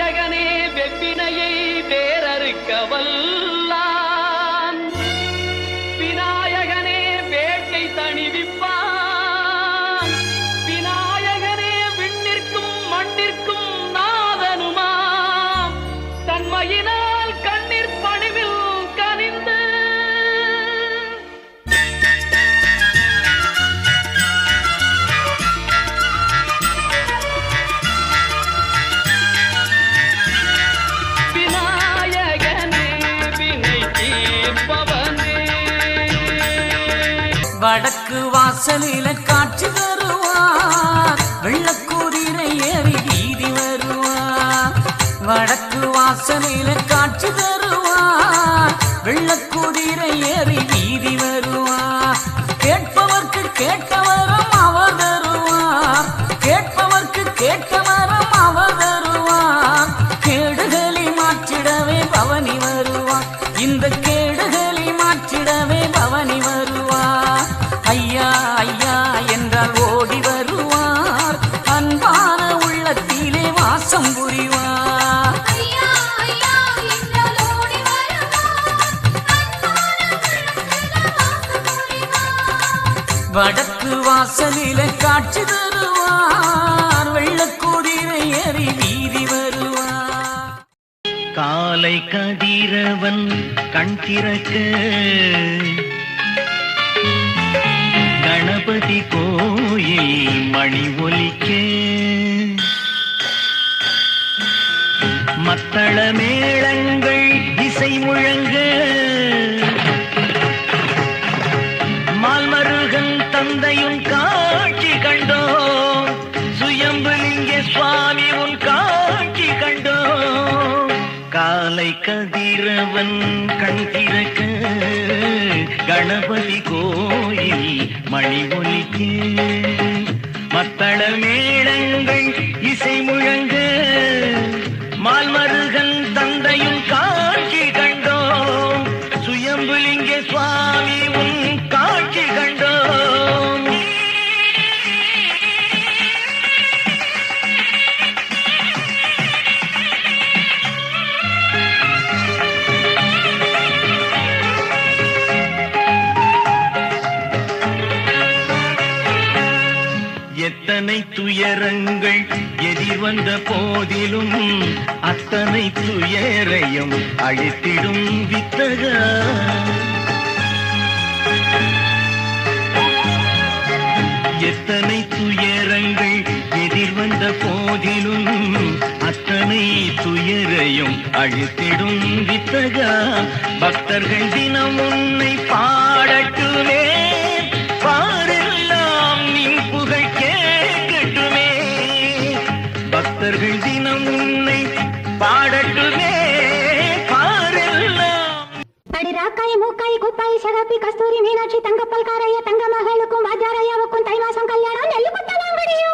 விநாயகனே வெப்பினையை வேறறுக்க வல்லான், விநாயகனே வேட்டை தணிவிப்பான், விநாயகனே விண்ணிற்கும் மண்ணிற்கும் நாதனுமாம், தன்மையினால் கண்ணீர் பணிவில் கனிந்து வடக்கு வாசலில காட்சி தருவார், வெள்ளக்கூதிரை ஏறி வீதி வருவார். வடக்கு வாசலில காட்சி தருவார், வெள்ளக்கூதிரை ஏறி வீதி வருவார். கேட்பவர்க்கு கேட்டவரம் அவர் தருவார், கேட்பவர்க்கு கேட்டவரம் அவர் தருவார். கேடுகளை மாற்றிடவே பவனி வருவார், இந்த கேடுகளை மாற்றிடவே பவனி வருவார். ஐயா ஐயா என்றால் ஓடி வருவார், அன்பான உள்ளத்திலே வாசம் புரிவார். வடக்கு வாசலில காட்சி தருவார், வெள்ளக்கூதிரை ஏறி வீதி வருவார். காலை கதிரவன் கண் திறக்க கணபதி கோயில் மணி ஒலிக்க, மத்தள மேளங்கள் இசை முழங்க, மால்மருகன் தந்தையும் காட்சி கண்டோம், சுயம்புலிங்க சுவாமி உன் காட்சி கண்டோம். காலை கதிரவன் கண் திறக்க கணபதி கோயில் மணி ஒலிக்க, மத்தள மேளங்கள் இசை முழங்க, மால்மருகன் தந்தையும் காட்சி கண்டோம், சுயம்புலிங்க சுவாமி உன் காட்சி கண்டோம். எத்தனை துயரங்கள் எதிர் வந்த போதிலும் அத்தனை துயரையும் அழித்திடும் வித்தகா, எத்தனை துயரங்கள் எதிர் வந்த போதிலும் அத்தனை துயரையும் அழித்திடும் வித்தகா. பக்தர்கள் தினம் உன்னை பாடட்டுமே, பாரெல்லாம் நின் புகழ் கேட்கட்டுமே. பக்தர்கள் தினம் உன்னை பாடட்டுமே, பாரெல்லாம். அடிராக்காய் மூக்காய் குப்பாய் சகப்பி கஸ்தூரி மீனாட்சி தங்கப்பல் காரைய தங்க மகளுக்கும் வாஜாரையாவுக்கும் தை மாசம் கல்யாணம் நெல்லு குத்தலாம் முடியும்.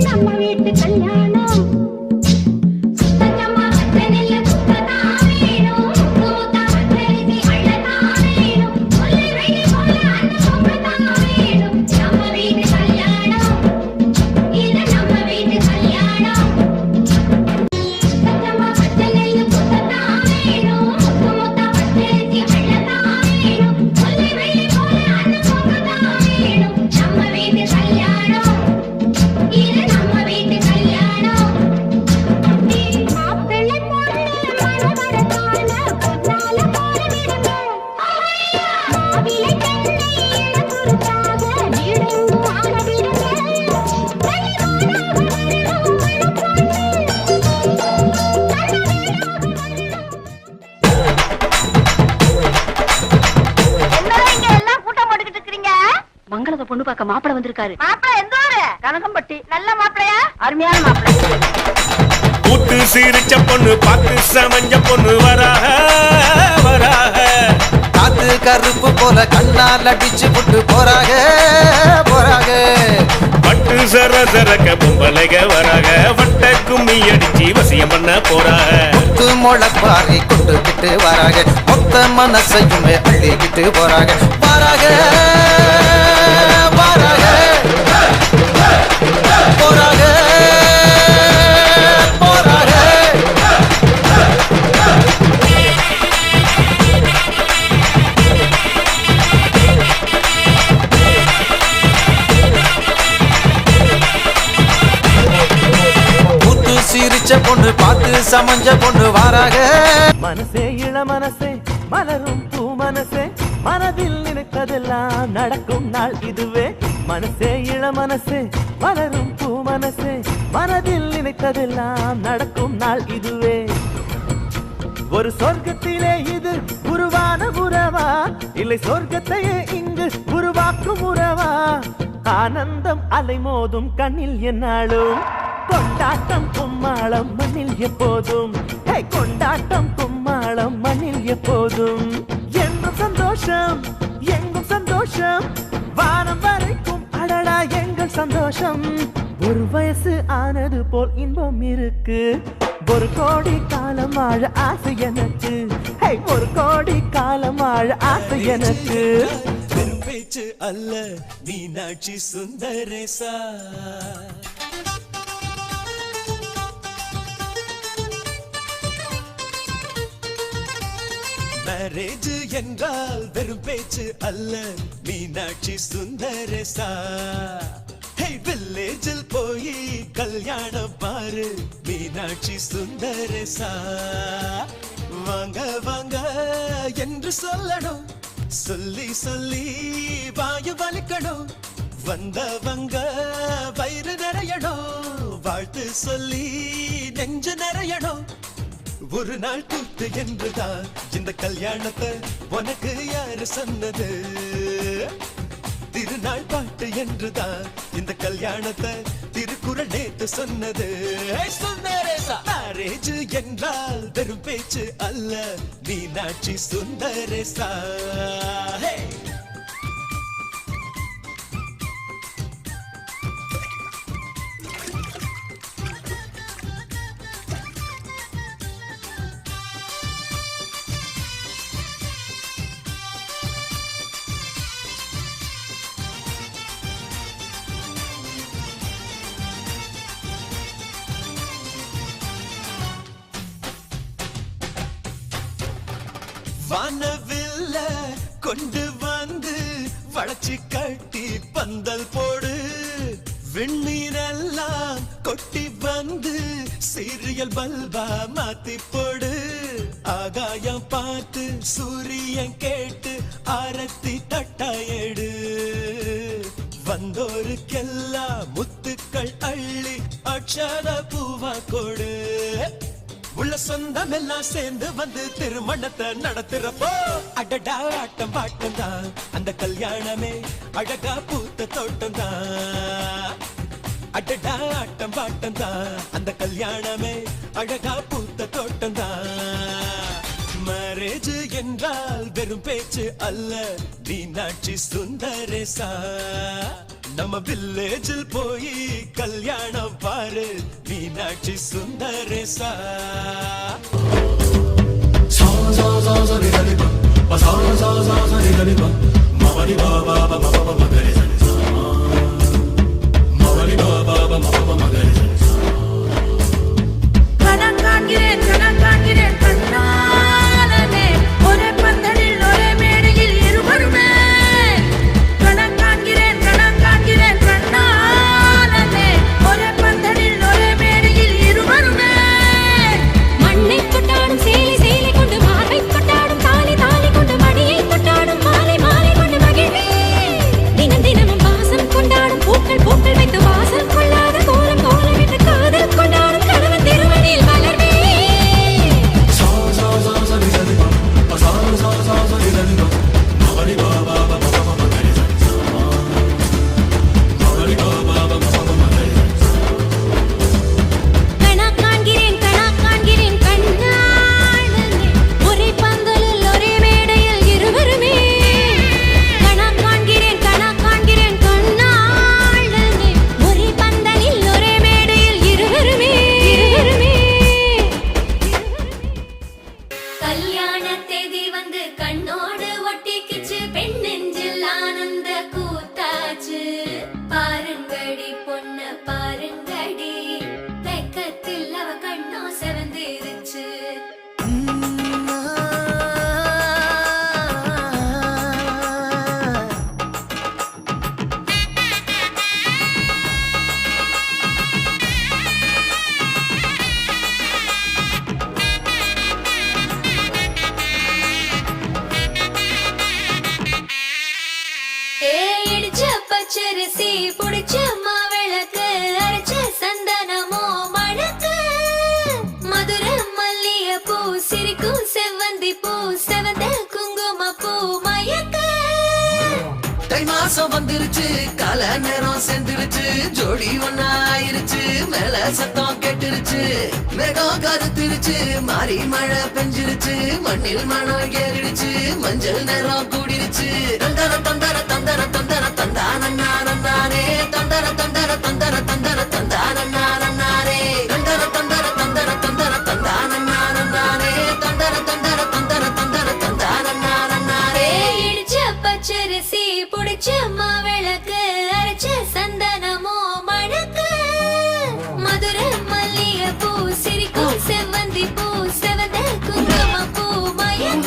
நம்ம வீட்டு கல்யாணம். மாப்பிள வந்திருக்காரு. மாப்பிள எந்த ஊரு? கனகம்பட்டி. நல்ல மாப்பிளையா? அருமையான மாப்பிளை. கூட்டு சிரிச்ச பொண்ணு பார்த்து சமஞ்ச பொண்ணு வராக வராக. காத்து கருப்பு போல கண்ணால் அடிச்சு புட்டு போறாக போறாக. பட்டு சர சரக்க பொம்பளைக வராக. வட்ட கும்மி அடிச்சு வசியம் பண்ண போறாக. முத்து முளப்பாறை கொண்டுகிட்டு வராக. மொத்த மனசையுமே அள்ளிக்கிட்டு போறாக வராக வராக போறாக போறாக. சிரிச்ச பொண்ணு பார்த்து சமஞ்ச பொண்ணு வாராக. மனசே இள மனசே மலரும் பூ மனசே மனதில் நினைப்பதெல்லாம் நடக்கும் நாள் இதுவே. மனசே இள மனசே மலரும் பூ மனசே மனதில் நினைத்ததெல்லாம் நடக்கும் நாள் இதுவே. ஒரு சொர்க்கத்திலே இது உருவான உறவா இல்லை சொர்க்கத்தையே இங்கு உருவாக்கும் உறவா? ஆனந்தம் அலைமோதும் கண்ணில் என்னாலும் கொண்டாட்டம் கும்மாளம் மண்ணில் எப்போதும். கொண்டாட்டம் கும்மாளம் மண்ணில் எப்போதும். எங்கும் சந்தோஷம் எங்கும் சந்தோஷம் வானம் வரைக்கும் அடடா எங்கள் சந்தோஷம். ஒரு வயசு ஆனது போல் இன்பம் இருக்கு. ஒரு கோடி காலம் வாழ ஆசை எனக்கு. ஒரு கோடி காலம் வாழ ஆசை எனக்கு. பேச்சு அல்ல மீனாட்சி சுந்தரேசா. மேரேஜ் என்றால் வெறும் பேச்சு அல்ல மீனாட்சி சுந்தரேசா. வில்லேஜில் போய் கல்யாணம் பாரு மீனாட்சி சுந்தரேசா. வாங்க வாங்க என்று சொல்லணும் சொல்லி சொல்லி வாயு வலிக்கணும். வந்தவங்க வயிறு நிறையணும் வாழ்த்து சொல்லி நெஞ்சு நிறையணும். ஒரு நாள் கூத்து என்றுதான் இந்த கல்யாணத்தை உனக்கு யாரு சொன்னது? திருநாள் பாட்டு என்றுதான் இந்த கல்யாணத்தை திருக்குறள் நேத்து சொன்னது. மேரேஜ் என்றால் வெறும் பேச்சு அல்ல மீனாட்சி சுந்தரேசா. வானவில்ல கொண்டு வந்து வளைச்சு கட்டி பந்தல் போடு. விண்ணீரெல்லாம் கொட்டி வந்து சீரியல் பல்பா மாத்தி போடு. ஆகாயம் பார்த்து சூரியன் கேட்டு ஆரத்தி தட்டாயடு. வந்தோருக்கெல்லாம் முத்துக்கள் அள்ளி அக்ஷர பூவா கொடு. உள்ள சொந்தம் எல்லாம் சேர்ந்து வந்து திருமணத்தை நடத்துறப்போ அடடா ஆட்டம் பாட்டம் தான் அந்த கல்யாணமே அழகா பூத்த தோட்டம் தான். அடடா ஆட்டம் பாட்டம் தான் அந்த கல்யாணமே அழகா பூத்த தோட்டம் தான். மேரேஜ் என்றால் வெறும் பேச்சு அல்ல மீனாட்சி சுந்தரேசா. நம்ம வில்லேஜில் போய் கல்யாணம் பாரு மீனாட்சி சுந்தரேசா. கணங்காண்கிறேன் கணங்காண்கிறேன் கண்ணாலனே ஒரே பந்தலில் ஒரே மேடையில் இருவருமே. கணங்காண்கிறேன் கணங்காண்கிறேன் கண்ணாலனே ஒரே பந்தலில் ஒரே மேடையில் இருவருமே. மண்ணை கொட்டாடும் சேலை சேலை கொண்டு மாலை கொட்டாடும் தாலி தாலி கொண்டு மடியை கொட்டாடும் மாலை மாலை கொண்டு மகிழ்வே. தினம் தினமும் வாசம் கொண்டாடும் பூக்கள் பூக்கள் வைத்து வாசல் கொள்ளாத கோலம் கோலமிட்டு காதல் கொண்டாடும் கணவன் திருமணியில் வளர்வே. காலம் வந்துருச்சு கால நேரம் சேர்ந்துருச்சு ஜோடி ஒன்னா ஆயிருச்சு மேல சத்தம் கேட்டுருச்சு மேகம் கருத்துருச்சு மாறி மழை பெஞ்சிருச்சு மண்ணில் மணம் ஏறிடுச்சு மஞ்சள் நேரம் கூடிருச்சு தந்தர தந்தர தந்தர தந்தர தந்தானே தந்தர தந்தர தந்தர தந்தர தந்தானே தந்தர தந்தர தந்தர தந்தர தந்தானே தந்தர தந்தர தந்தர தந்தர தந்தானே இடிச்ச பச்சரிசி புடிச்ச மாவிளக்கு அரைச்ச சந்தனமோ மணக்கு மதுரை மல்லிகை பூ சிரிக்கும் செவ்வந்தி பூ செவந்த குங்கும பூ மயக்க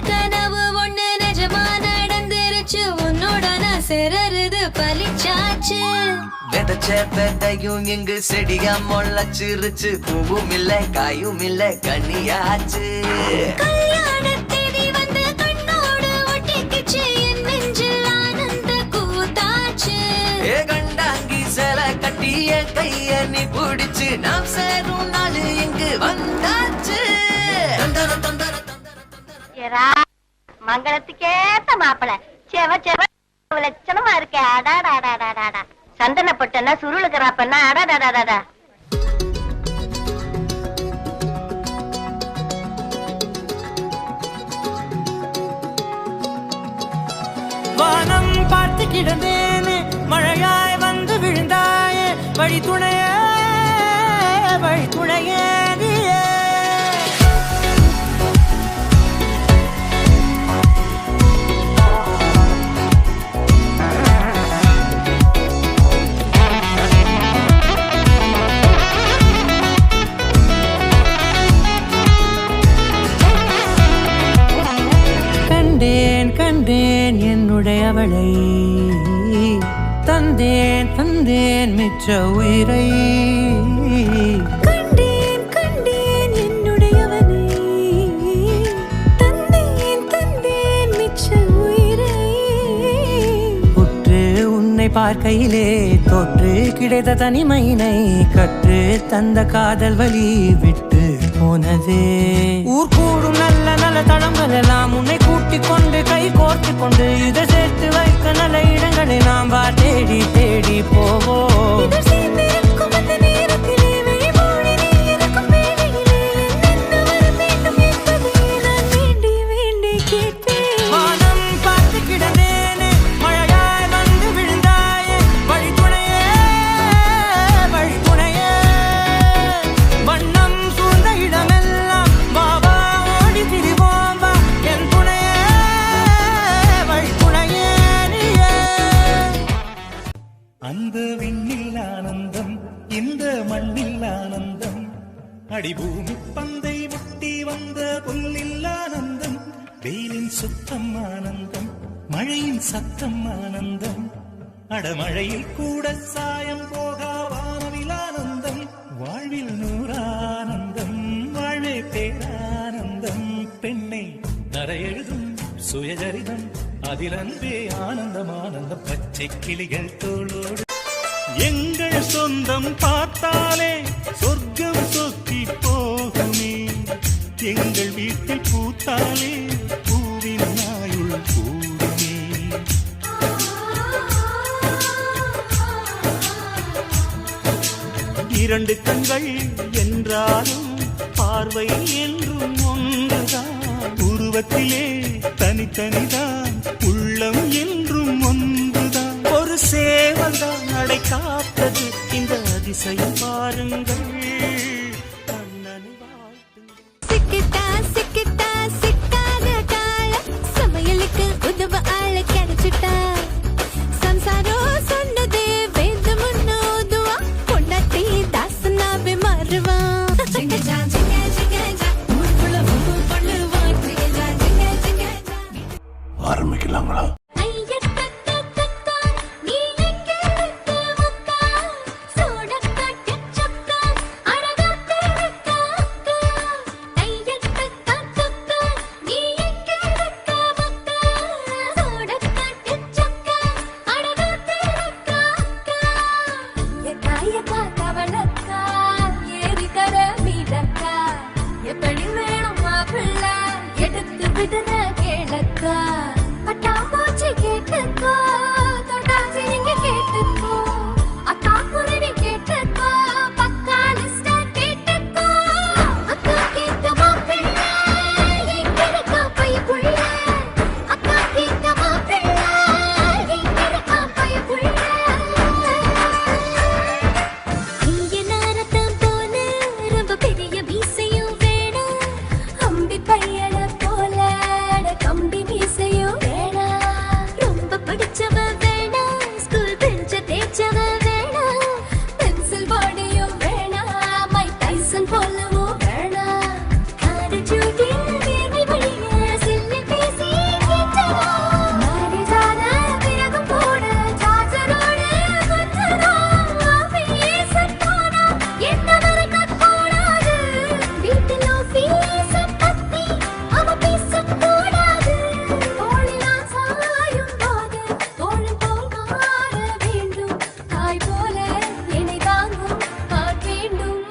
கனவு ஒண்ணு நிஜமா நடந்துருச்சு உன்னோட நான் சிறருது பலிச்சாச்சு விதைச்ச விதையும் இங்கு செடியா முளைச்சிருச்சு பூவும் இல்ல காயும் இல்ல கனியாச்சு கல்யாண தேதி வந்து கண்ணோடு ஒட்டிக்கிச்சு என் நெஞ்சில் ஆனந்த கூத்தாச்சு ஏ கண்டாங்கி சில கட்டிய கைய நீ பிடிச்சு நாம் சேரும் நாள் இங்கு வந்தாச்சு தந்தர தந்தர மங்களத்துக்கேத்த மாப்பிள செவ செவ லட்சணமா இருக்க அடாடாடாடாடா சந்தன பட்டனா சுருளுக்குறாப்பன்னா அடாடாடாடா வானம் பார்த்து கிடந்தேனே மழையாய் வந்து விழுந்தாயே வழி துணையே நீயே கண்டேன் என்னுடையவளை தந்தேன் மிச்ச உயிரை கண்டேன் என்னுடையவனை தந்தேன் மிச்ச உயிரை உற்று உன்னை பார்க்கையிலே தொற்று கிடைத்த தனிமையினை கற்று தந்த காதல் வழி விட்டு போனதே ஊர் கூடும் நல்ல நல்ல தளங்கள் எல்லாம் உன்னை கூட்டிக் கொண்டு கை கோர்த்து கொண்டு இதை சேர்த்து வைக்க நல்ல இடங்களை நாம் வா தேடி தேடி போவோம் அந்த விண்ணில் ஆனந்தம் இந்த மண்ணில் ஆனந்தம் அடிபூமி பந்தை முட்டி வந்த புல்லில் ஆனந்தம் வெயிலின் சுத்தம் ஆனந்தம் மழையின் சத்தம் ஆனந்தம் அடமழையில் கூட சாயம் போகா வானவில் ஆனந்தம் வாழ்வில் நூறானந்தம் வாழ்வே பேரானந்தம் பெண்ணை தரையெழுதும் சுயஜரிதம் அதில் அன்பே ஆனந்தம் ஆனந்தம் பச்சை கிளிகள் தோளோடு எங்கள் சொந்தம் பார்த்தாலே சொர்க்கம் சொக்கி போகுமே எங்கள் வீட்டில் பூத்தாலே பூவின் நாயுள் கூடுமே இரண்டு கண்கள் என்றாலும் பார்வை என்றும் ஒன்றுதான் உருவத்திலே தனித்தனிதான் உள்ளம் என்றும் ஒன்றுதான் ஒரு சேவல்தான் நடை காத்தது இந்த அதிசயம் பாருங்கள் கண்ணனை வாழ்த்து சிக்கிட்டா சிக்காத கால சமையலுக்கு உதவ ஆள கிடைச்சிட்டா சம்சாரம் சொன்னதே வேத முன்னோதுவா பொண்டாட்டி தாசனாவே மாறுவா ஆரம்பிக்கலாங்களா நீ எங்கே சோடக்கா கேட்டுக்கோ பட்டாம்பூச்சி கேட்டுக்கோ தொட்டாச்சி நீங்க கேட்டுக்கோ அக்கா குருவி கேட்டுக்கோ பக்கா லிஸ்டா கேட்டுக்கோ அக்கா கேட்ட மாப்பிள்ளை எங்கிருக்கா பையப்புள்ள அக்கா கேட்ட மாப்பிள்ளை எங்கிருக்கா பையப்புள்ள இங்க நேரத்தான் போன ரொம்ப பெரிய மீசையும் வேணும் அம்பி பையன போல கம்பி மீசையும் வேணாம் ரொம்ப படிச்சவ வேணாம் ஸ்கூல் பெஞ்ச தேய்ச்சவ வேணாம் பென்சில் பாடியும் வேணாம் மைக் டைசன் போலவும் வேணாம் காது ஜூட்டில் வேர்வை வழிய சில்லி பேசி கேட்டவா மாறிதான பிறகு போட சார்ஜரோட வந்ததா அப்படியே சட்டோனா என்ன மறக்கக்கூடாது வீட்டில் ஆஃபீஸ பத்தி அவ பேசக்கூடாது தோழில் சாயும் போது தோழன் போல் மாற வேண்டும் தாய் போல என்னை தாங்கும் ஆண் வேண்டும்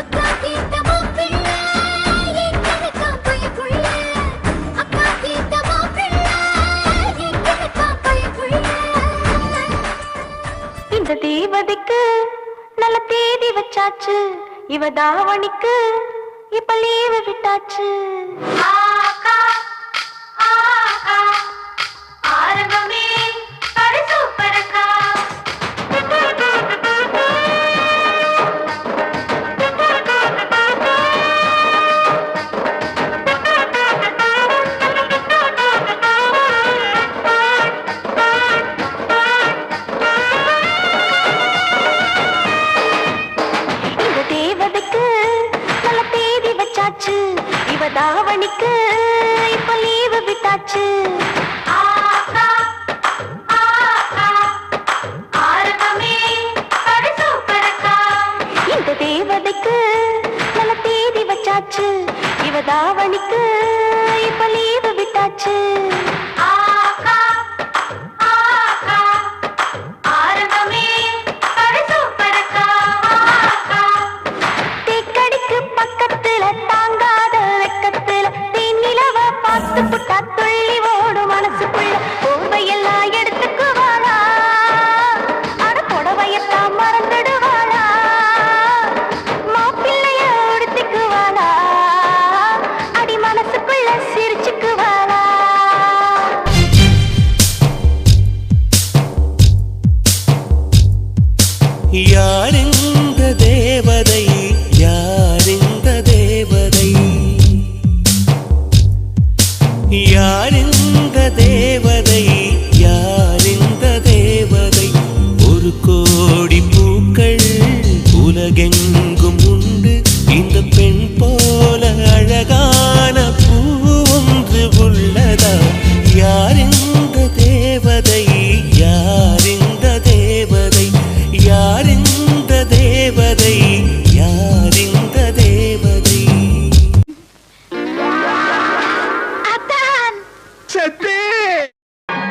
அக்கா கேட்ட மாப்பிள்ளை எங்கிருக்கா பையப்புள்ள அக்கா கேட்ட மாப்பிள்ளை எங்கிருக்கா பையப்புள்ள இந்த தேவதைக்கு நல்ல தேதி வச்சாச்சு இவ தாவணிக்கு இப்ப லீவு விட்டாச்சு ஆரம்பமே படு சூப்பரக்கா இந்த தேவதைக்கு நல்ல தேதி வச்சாச்சு இவ தாவணிக்கு இப்ப லீவு விட்டாச்சு ஆரம்பமே படு சூப்பரக்கா இந்த தேவதைக்கு நல்ல தேதி வச்சாச்சு இவ தாவணிக்கு இப்ப லீவு விட்டாச்சு ஆரம்பமே படு சூப்பரக்கா தேக்கடிக்கு பக்கத்துல தாங்காத வெக்கத்துல தேனிலவ பார்த்து புட்டா துள்ளி ஓடும் மனசுக்குள்ள போர்வையெல்லாம் எடுத்துக்குவாளா அட புடவையெல்லாம் மறந்துடுவாளா மாப்பிள்ளைய உடுத்திக்குவாளா அடி மனசுக்குள்ள சிரிச்சுக்குவாளா யாரிந்த தேவதை யாரிந்த தேவதை யாரிந்த தேவதை யாரிந்த தேவதை ஒரு கோடி பூக்கள் உலகெங்கும் உண்டு இந்த பெண் போல அழகான பூ ஒன்று உள்ளதா யாரிந்த தேவதை யாரிந்த தேவதை யாரிந்த தேவதை யாரிந்த தேவதை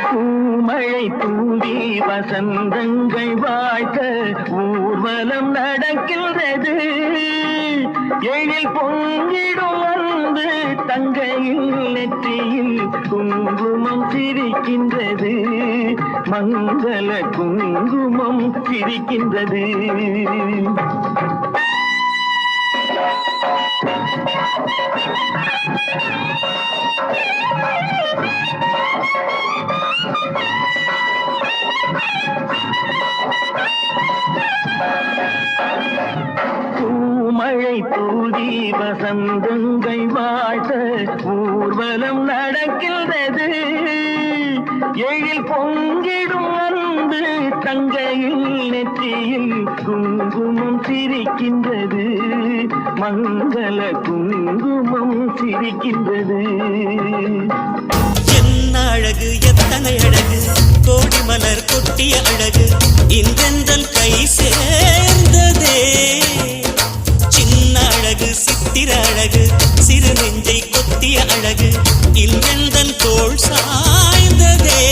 பூமழை தூவி வசந்தங்கள் வாழ்த்த ஊர்வலம் நடக்கின்றது எழில் பொங்கிடும் வந்து தங்கையில் நெற்றியில் குங்குமம் சிரிக்கின்றது மங்கள குங்குமம் சிரிக்கின்றது பூமழை தூவி வசந்தங்கள் வாழ்த்த ஊர்வலம் நடக்கின்றது எழில் பொங்கிடும் வந்து தங்கையில் நெற்றியில் குங்குமம் சிரிக்கின்றது மங்கள குங்குமம் சிரிக்கின்றது என்ன அழகு எத்தனை அழகு கோடி மலர் கொட்டிய அழகு இன்றெந்தன் கை சேர்ந்ததே சின்ன அழகு சித்திர அழகு சிறு நெஞ்சை கொத்திய அழகு இன்றெந்தன் தோள் சாய்ந்ததே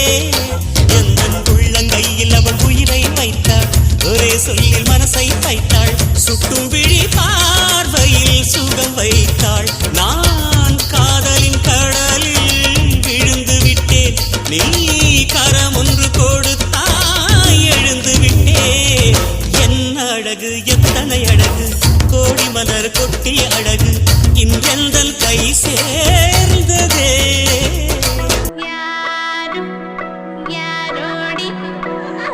எந்தன் உள்ளங்கையில் அவள் உயிரை வைத்தாள் ஒரே சொல்லில் மனசை வைத்தாள் சுட்டும் விழி பார்வையில் சுகம் வைத்தாள் நான் காதலின் கடல் அழகு எத்தனை அழகு கோடி மலர் கொட்டிய அழகு இன்றெந்தன் கை சேர்ந்ததே யாரும் யாரோடி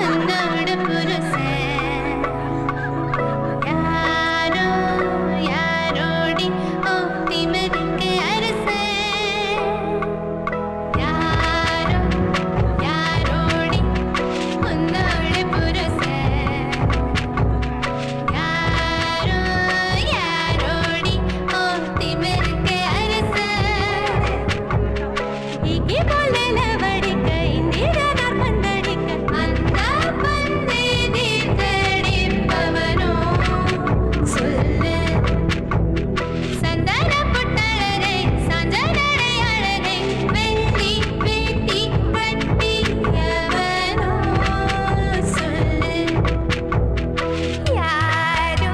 உன்னோட புருஷன் யாரோ யாரோடி ஓ திமிருக்கு அரசன் யாரோ யாரோடி உன்னோட புருஷன் யாரோ யாரோடி ஓ திமிருக்கு அரசன் இங்கே போல வடிக்க இந்திரனார் பந்தடிக்க அந்த பந்தை தீர்த்தடிப்பவனோ சொல்லு சந்தன புட்டழகை சஞ்சனடை அழகை வெள்ளி வேட்டி கட்டியவனோ சொல்லு யாரோ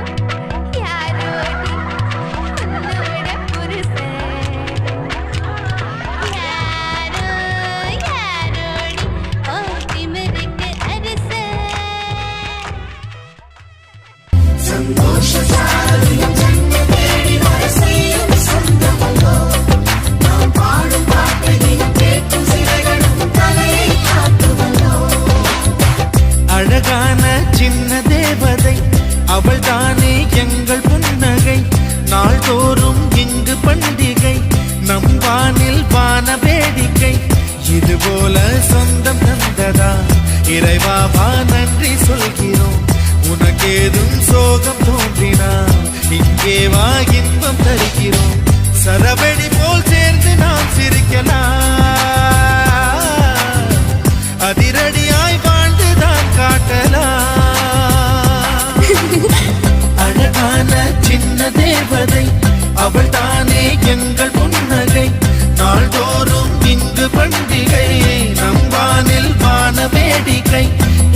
யாரோடி உன்னோட புருஷன் யாரோ யாரோடி ஓ திமிருக்கு அரசன் அழகான சின்ன தேவதை அவள் தானே எங்கள் புன்னகை நாள்தோறும் இங்கு பண்டிகை நம் வானில் வான வேடிக்கை இது போல சொந்தம் தந்ததா இறைவாவா நன்றி சொல்கிறோம் உனக்கேதும் சோகம் தோன்றினா இங்கே வா இன்பம் தருகிறோம் சரவெடி போல் சேர்ந்து நாம் சிரிக்கலாம் அதிரடியாய் வாழ்ந்துதான் காட்டலாம் அழகான சின்ன தேவதை அவள் தானே எங்கள் புன்னகை நாள்தோறும் இங்கு பண்டிகை நம் வானில் வான வேடிக்கை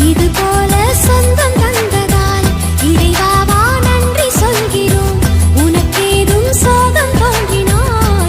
இது போல சொந்தம் தந்ததால் இறைவாவா நன்றி சொல்கிறோம் உனக்கேதும் சோகம் தோன்றினால்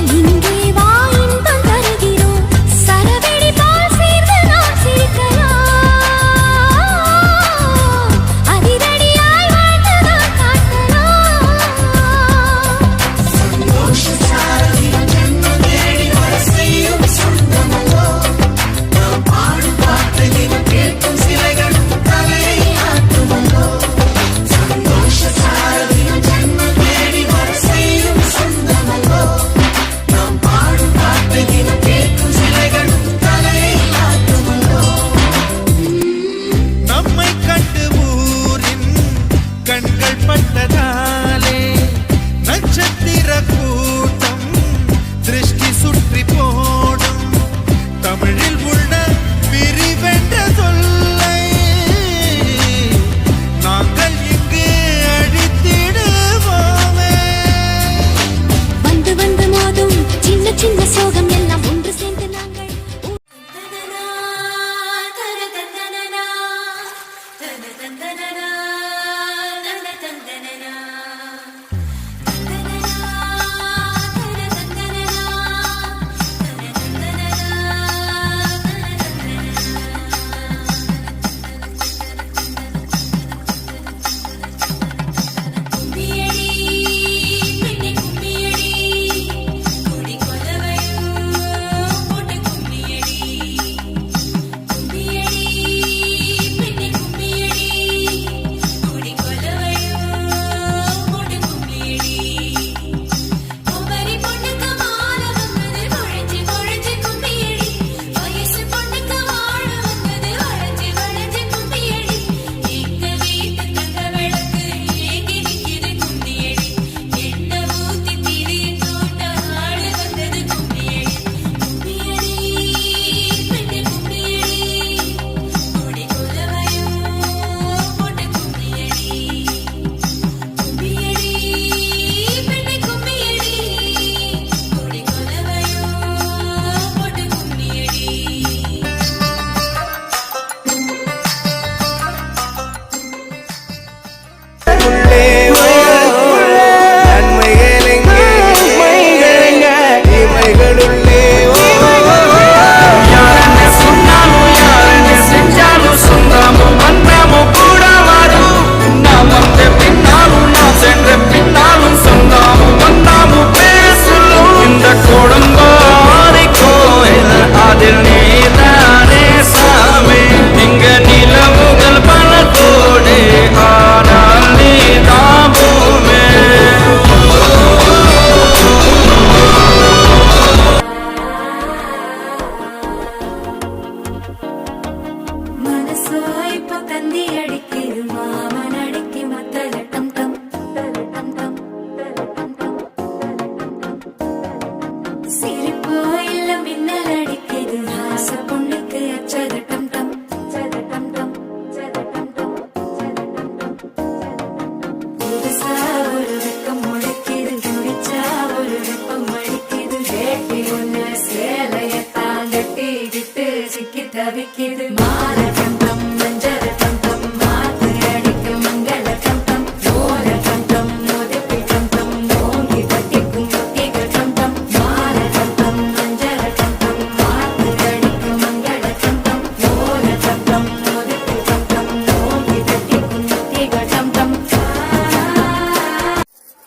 புதுசா ஒரு வெக்கம் முளைக்குது குடிச்சா ஒரு வெப்பம் அடிக்குது வேட்டி ஒண்ணு சேலையத்தான் கட்டிக்கிட்டு சிக்கி தவிக்குது மாற கண்டம் மஞ்சள் கண்டம் மாத்து அடிக்கும் மங்கள கண்டம் மோர கண்டம் முதுப்பி கண்டம் ஓங்கி கட்டிக்கும் முத்திகள் கண்டம் மாற கண்டம் மஞ்சள் கண்டம் மாத்து அடிக்கும் மங்கள கண்டம் மோர கண்டம் முதுப்பி கண்டம் ஓங்கி கட்டிக்கும் முத்திகள் கண்டம்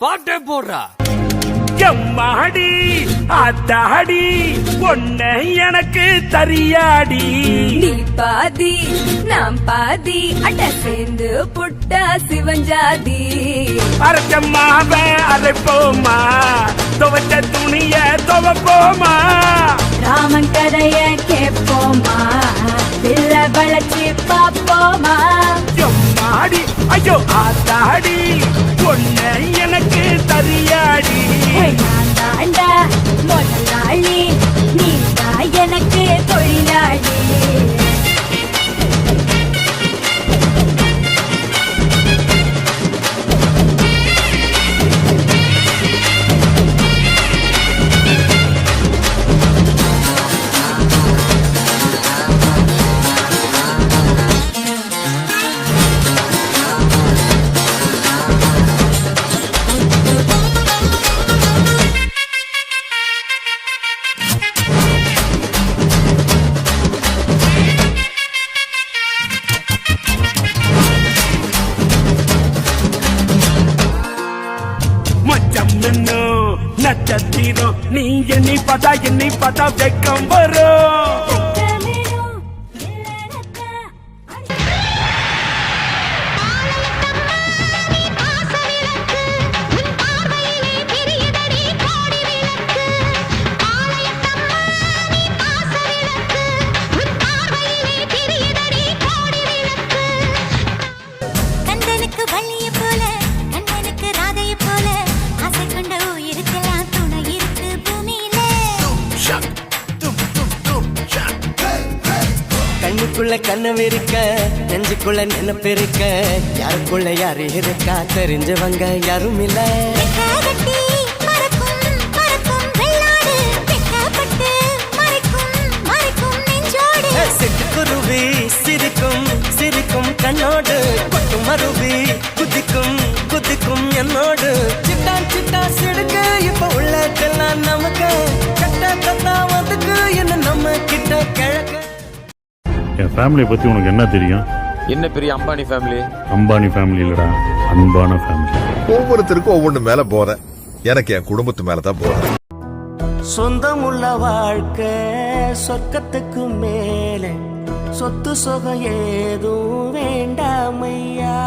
பாட்டே போடுறா எம்மாடி அத்தாடி பொண்ணு எனக்கு தரியாடி நீ பாதி நாம் பாதி அட சேர்ந்து புட்டா சிவஞ்சாதி அரைச்சம்மாவ அரைப்போமா துவச்ச துணிய துவப்போமா ராமன் கதைய கேட்போமா பிள்ளை வளர்ச்சி பாப்போமா எம்மாடி ஐயோ ஆத்தாடி பொண்ணு எனக்கு தரியாடி நான் தாண்டா முதலாளி நீ தான் எனக்கு தொழிலாளி மச்சம் நின்னு நட்சத்திரம் நீ என்னை பார்த்தா வெக்கம் வரும் கந்தனுக்கு வள்ளிய போல கண்ணனுக்கு ராதைய போல ஆசை கொண்ட உயிருக்கெல்லாம் துணை இருக்கு பூமியில கண்ணுக்குள்ள கனவு இருக்க நெஞ்சுக்குள்ள நினைப்பு இருக்க யாருக்குள்ள யாரு இருக்கா தெரிஞ்சவங்க யாரும் இல்ல கட்டி மறக்கும் மறக்கும் வெள்ளாடு வெட்டப்பட்டு மறைக்கும் நெஞ்சோடு சிட்டுக்குருவி சிரிக்கும் சிரிக்கும் கண்ணோடு கொட்டும் மருவி குதிக்கும் குதிக்கும் என்னோடு சிட்டா சிட்டா சிடுக்கு இப்ப உள்ளதெல்லாம் நமக்கு கட்ட கத்தா வந்துக்கு என்ன நம்ம கிட்ட கிழக்கு. என் ஃபேமிலியை பற்றி உனக்கு என்ன தெரியும்? என்ன பெரிய அம்பானி ஃபேமிலி? அம்பானி ஃபேமிலி இல்லடா, அன்பான ஃபேமிலி. ஒவ்வொருத்தருக்கும் ஒவ்வொன்று மேல போறேன். எனக்கு என் குடும்பத்து மேலதான் போறேன். சொந்தமுள்ள வாழ்க்கை சொர்க்கத்துக்கு மேலே சொத்து சொகம் ஏதும் வேண்டாமையா.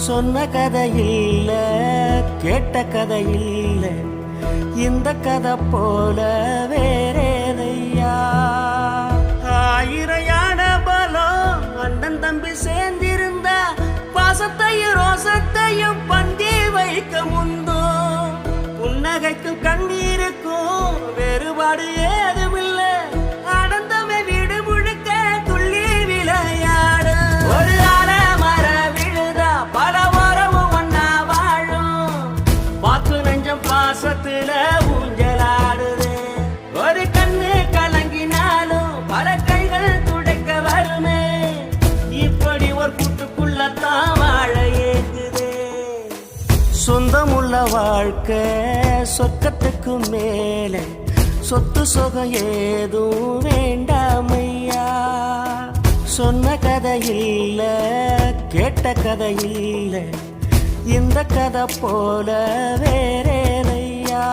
சொன்ன கதை இல்ல கேட்ட கதை இல்ல இந்த கதை போல வேறேதையா. ஆயிரையான பலம் அண்ணன் தம்பி சேர்ந்திருந்தா பாசத்தையும் ரோசத்தையும் பந்தி வைக்க முந்தோ. புன்னகைக்கும் கண்ணீருக்கும் வேறுபாடு ஏதுமில்ல. ஆனந்தமே வீடு முழுக்க துள்ளி விளையாடு. ஒரு மர விழுதா பல உறவும் ஒன்னா வாழும். வாக்கு நெஞ்சம் பாசத்துல ஊஞ்சலாடுது. ஒரு கண்ணு கலங்கினாலும் பல கைகள் துடைக்க வருமே. இப்படி ஒரு கூட்டுக்குள்ளத்தான் வாழ ஏங்குது. சொந்தமுள்ள வாழ்க்கை சொர்க்கத்துக்கு மேலே சொத்து சொகம் ஏதும் வேண்டாமையா. சொன்ன கதை இல்ல கேட்ட கதை இல்ல இந்த கதை போல வேறேதையா.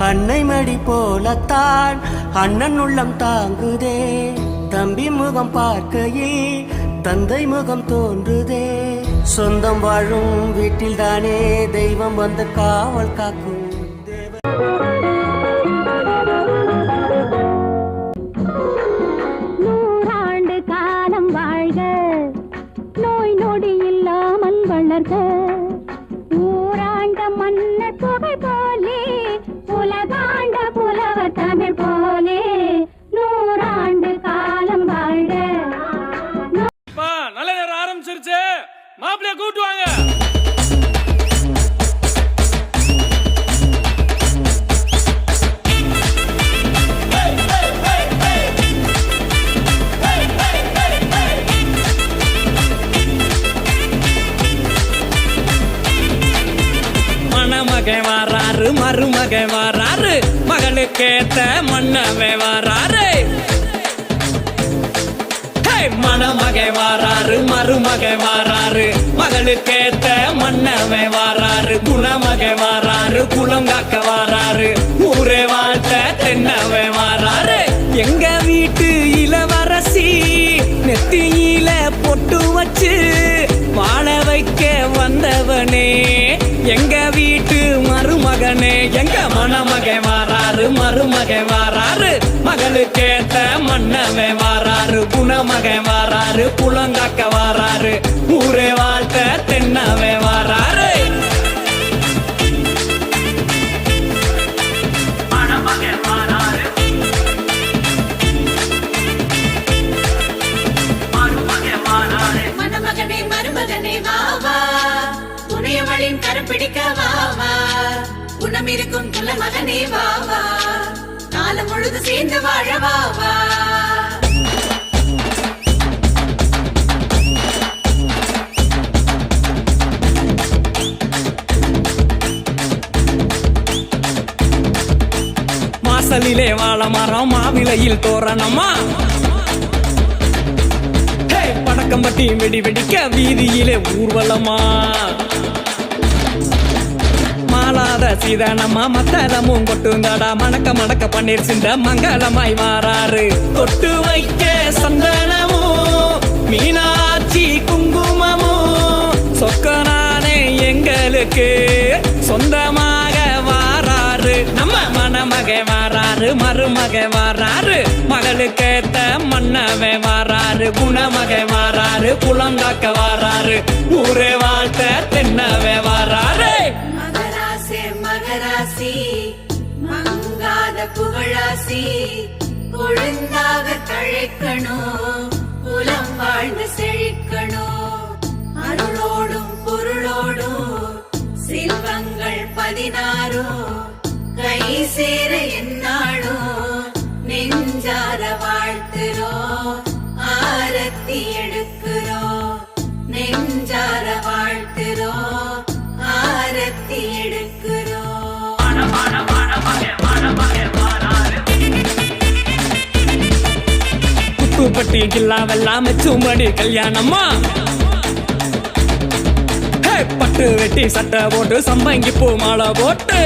அன்னை மடி போலத்தான் அண்ணன் உள்ளம் தாங்குதே. தம்பி முகம் பார்க்கையில் தந்தை முகம் தோன்றுதே. சொந்தம் வாழும் வீட்டில் தானே தெய்வம் வந்து காவல் காக்கும். நூறாண்டு காலம் வாழ்க நோய் நொடி இல்லாமல் வளர்க. ஊராண்ட மன்னர் புகை போலே உலகாண்ட புலவர் தமிழ் போலே நூறாண்டு காலம் வாழ்க. நல்ல நேரம் ஆரம்பிச்சிருச்சு, மாப்பிள்ளைய கூட்டுவாங்க. மணமகை வாராரு மருமகை வாராரு மகளுக்கேத்த மன்னவே வாராரு மணமகை வாராரு மருமகை வாராரு மகளுக்கேத்த மன்னவை வாராரு குணமகை வாராரு குளங்காக்க வாராரு ஊரே வாழ்த்த தென்னவை வாராரு எங்க வீட்டு இளவரசி நெத்தியில பொட்டு வச்சு வாழ வைக்க வந்தவனே எங்க வீட்டு மருமகனே எங்க மணமகை வாராரு மருமகை வாராரு மகளுக்கேத்த மன்னவை வாராரு குணமகை வாராரு குளங்காக்க வாராரு ஊரே வாழ்த்த தென்னவை வாராரு மணமகை வாராரு மருமகை வாராரு மணமகனே மருமகனே வா வா துணையவளின் கரம் பிடிக்க வா வா குணம் இருக்கும் குல மகனே வா வா காலம் முழுது சேர்ந்து வாழ வா வா வாசலிலே வாழ மரம் மாவிலையில் தோரணமா படக்கம் பட்டி வெடி வெடிக்க வீதியிலே ஊர்வலமா மாலாத சீதனமா மத்தளமும் கொட்டுந்தடா மணக்க மணக்க பன்னீர் சிந்த மங்களமாய் வாராரு தொட்டு வைக்க சந்தனமும் மீனாட்சி குங்குமமும் சொக்கனானே எங்களுக்கு சொந்தமாக வாராரு நம்ம மணமகை வாராரு மருமகை வாராரு மகளுக்கேத்த மன்னவை வாராரு குணமகை வாராரு குளங்காக்க வாராரு ஊரே வாழ்த்த தென்னவை வாராரு மகராசே மகராசி மங்காத புகழாசி கொழுந்தாக தழைக்கணும் குலம் வாழ்ந்து செழிக்கணும் அருளோடும் பொருளோடும் செல்வங்கள் 16 கை சேர என்னாடும் நெஞ்சார வாழ்த்துறோம் ஆரத்தி எடுக்கிறோம் நெஞ்சார வாழ்த்துறோம் ஆரத்தி எடுக்கிறோம் குத்துப்பட்டி கில்லாவெல்லாம் மெச்சுமடி கல்யாணமா பட்டு வெட்டி சட்டை போட்டு சம்பங்கி பூ மாலை போட்டு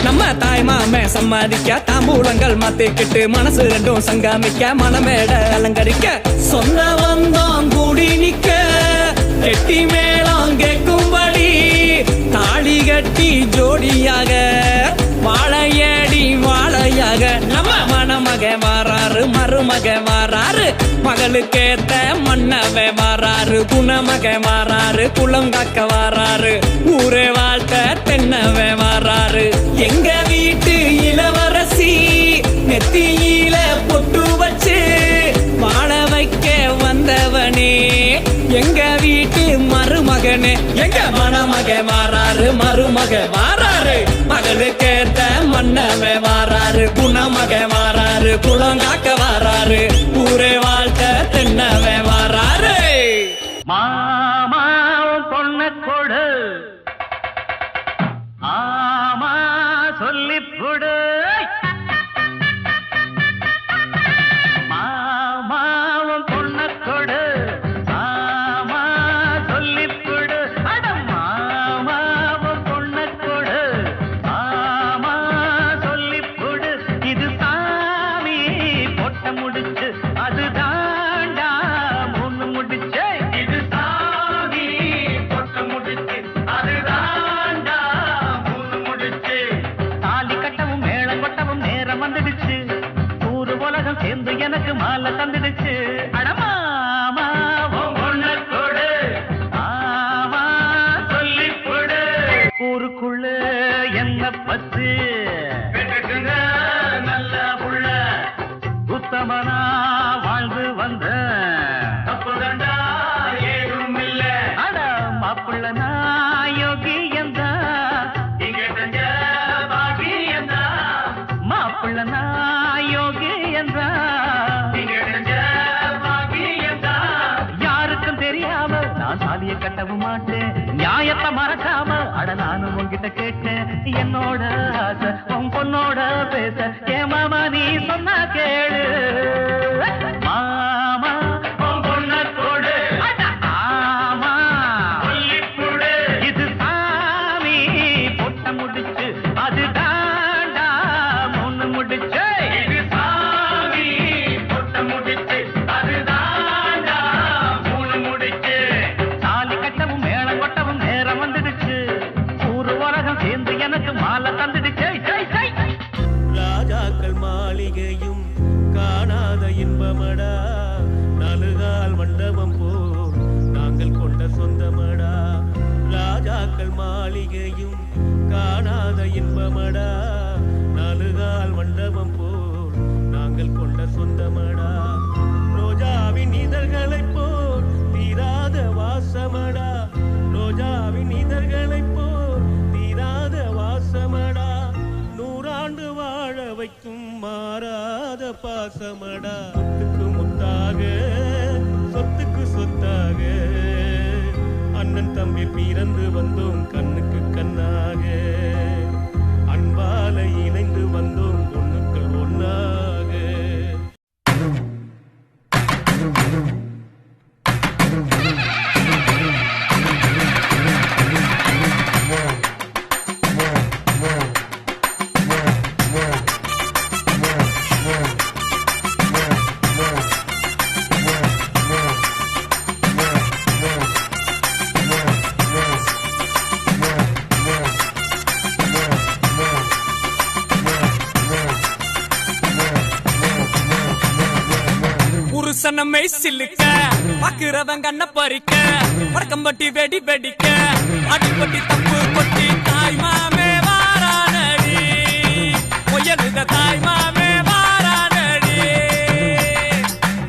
நம்ம தாய் மாமே சம்பாதிக்க தாம்பூலங்கள் மாத்திக்கிட்டு மனசு ரெண்டும் சங்காமிக்க மனமேட அலங்கரிக்க சொன்ன வந்தோம் கூடி நிக்க கெட்டி மேளம் கேட்கும்படி தாலி கட்டி ஜோடியாக வாழையடி வாழையாக நம்ம மணமகை வாராரு மருமகை வாராரு மகளுக்கேத்த மன்னவை வாராரு குணமகை வாராரு குளங்காக்க வாராரு ஊரே வாழ்த்த தென்னவை வாராரு எங்க வீட்டு இளவரசி நெத்தியில பொட்டு வச்சு வாழ வைக்க வந்தவனே எங்க வீட்டு மருமகனே எங்க மணமகை வாராரு மருமகை வாராரு மகளுக்கேத்த மன்னவை வாராரு குணமகை வாராரு குளங்காக்க வாராரு ஊரே வாழ்த்த தென்னவை வாராரு மாமா பொண்ண கொடு ஆமா சொல்லிப்புடு மாமாவும் பொண்ண கொடு ஆமா சொல்லிப்புடு அட மாமாவும் பொண்ண கொடு ஆமா சொல்லிப்புடு இது சாமி பொட்ட முடிச்சு அது தாண்டா முன்னு முடிச்சு இது சாமி பொட்ட முடிச்சு அது தாண்டா முன்னு முடிச்சு தாலி கட்டவும் மேளம் கொட்டவும் நேரம் வந்துடுச்சு ஊரு உலகம் சேர்ந்து எனக்கு மாலை தந்துடுச்சு அடமாமா பொண்ண கொடு ஆமா சொல்லிப்புடு ஊருக்குள்ள என்ன பத்து நல்ல புள்ள உத்தமனா வாழ்ந்து வந்த தப்புதண்டா ஏதும் இல்ல அட மாப்பிள்ள யோகி எந்த இங்க செஞ்ச பாகி எந்த மாப்பிள்ள யோகி எந்த இங்க செஞ்ச பாகி எந்த யாருக்கும் தெரியாம நான் தாலிய கட்டவும் மாட்டேன் நியாயத்தை மறக்காம அட நானும் உன்கிட்ட கேட்டேன் என்னோட ஆசை உன் பொண்ணோட பேச ஏ மாமா நீ சொன்னா கேளு மாமா உன் பொண்ண கொடு ஆமா சொல்லிப்புடு இது சாமி பொட்ட முடிச்சு அது தாண்டா முன்னு முடிச்சு இது சாமி பொட்ட முடிச்சு அது தாண்டா மூணு முடிச்சு தாலி கட்டவும் மேளம் கொட்டவும் நேரம் வந்துடுச்சு ஊரு உலகம் சேர்ந்து எனக்கு மாலை தந்துடுச்சு ராஜாக்கள் மாளிகையும் காணாத இன்பமடா நாலுகால் மண்டபம் போல் நாங்கள் கொண்ட சொந்தமடா ராஜாக்கள் மாளிகையும் காணாத இன்பமடா நாலுகால் மண்டபம் போல் நாங்கள் கொண்ட சொந்தமடா ரோஜாவின் இதழ்களைப் போல் தீராத வாசமடா ரோஜாவின் இதழ்களைப் போல் தீராத வாசமடா நூறாண்டு வாழ வைக்கும் மாறாத பாசமடா சொத்துக்கு முத்தாக சொத்துக்கு சொத்தாக அண்ணன் தம்பி பிறந்து வந்தோம் கண்ணுக்கு கண்ணாக அன்பால இணைந்து வந்தோம் ஒண்ணுக்கள் ஒன்னாக புருஷனமை சில்லுக்க பாக்குறவன் கண்ண பறிக்க வடக்கம்பட்டி வெடி வெடிக்க அடிப்பட்டி தப்பு கொட்டி தாய் மாமே வாரானடி பொய்யலுத தாய் மாமே வாரானடி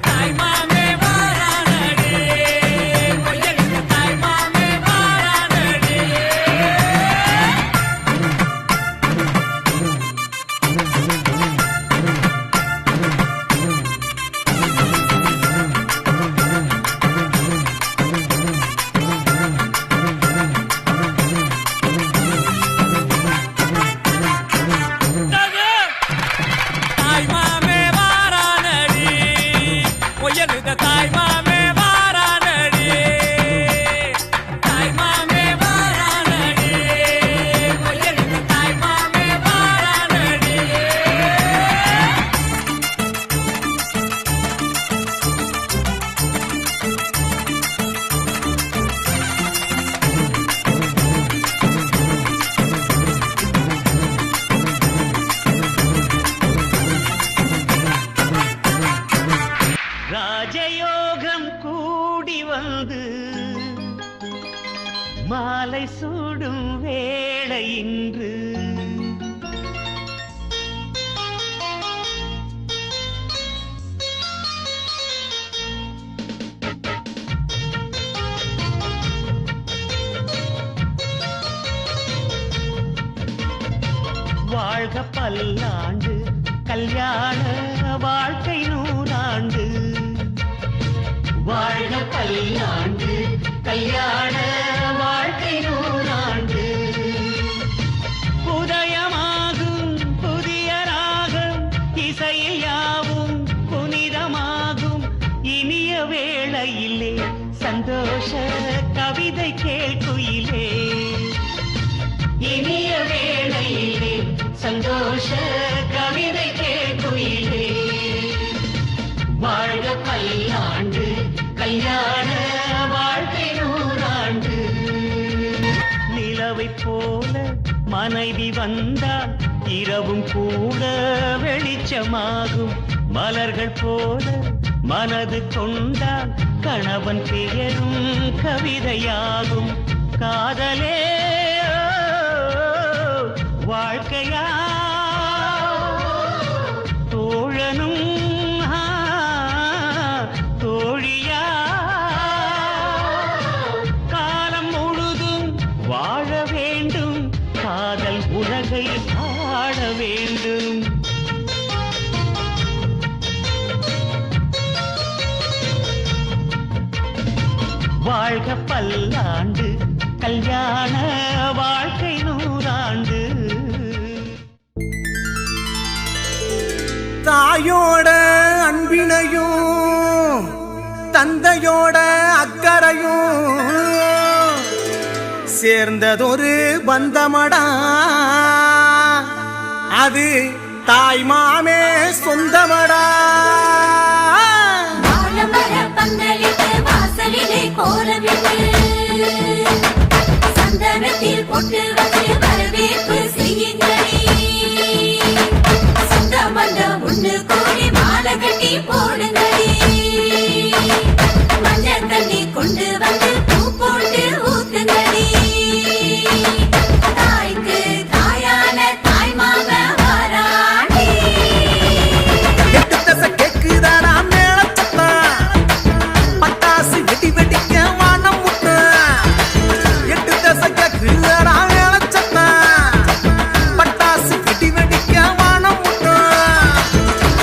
தாய் மாமே வாரானடி பொய்யலுத தாய் மாமே வாரானடி தாய் மாமே வாரானடி பொய்யலுத தாய் மாமே வாரானடி தாய் மாமே வாரானடி பொய்யலுத தாய் மாமே வாரானடி ராஜயோகம் கூடி வந்து மாலை சூடும் வேளை இன்று வாழ்க பல்லாண்டு கல்யாண வாழ்க்கை நூறாண்டு வாழ்க பல்லாண்டு கல்யாண வாழ்க்கை நூறாண்டு உதயமாகும் புதிய ராகம் இசையில் யாவும் புனிதமாகும் இனிய வேளையிலே சந்தோஷ கவிதை கேட்குயிலே இனிய வேளையிலே சந்தோஷ கவிதை கேட்குயிலே வாழ்க பல்லாண்டு கல்யாண வாழ்க்கை நூறாண்டு நிலவை போல மனைவி வந்தால் இரவும் கூட வெளிச்சமாகும் மலர்கள் போல மனது கொண்டால் கணவன் பெயரும் கவிதையாகும் காதலே வாழ்க்கையா தோழனும் தோழியா காலம் முழுதும் வாழ வேண்டும் காதல் உலகை ஆள வேண்டும் வாழ்க வாழ்க பல்லாண்டு கல்யாண வாழ்க்கை 100 ஆண்டு. தாயோட அன்பினையும் தந்தையோட அக்கறையும் சேர்ந்ததொரு பந்தமடா, அது தாய் மாமே சொந்தமடா. சந்தனத்தில் பொட்டு வச்சு வரவேற்பு செய்யுங்களே. சொந்த பந்தம் ஒண்ணு கோடி மாலை கட்டி போடுங்களே. மஞ்சள் தண்ணி கொண்டு வந்து பூ போட்டு ஊத்துங்களே. தாய்க்கு தாயான தாய் மாம வாராண்டி. எட்டு தசை கேக்குதாடா மேளத்தா, பட்டாசு வெடி வெடிக்க வானம் முட்டு. எட்டு தசை கேக்குதாடா மேளத்தா, பட்டாசு வெடி வெடிக்க வானம் முட்டு.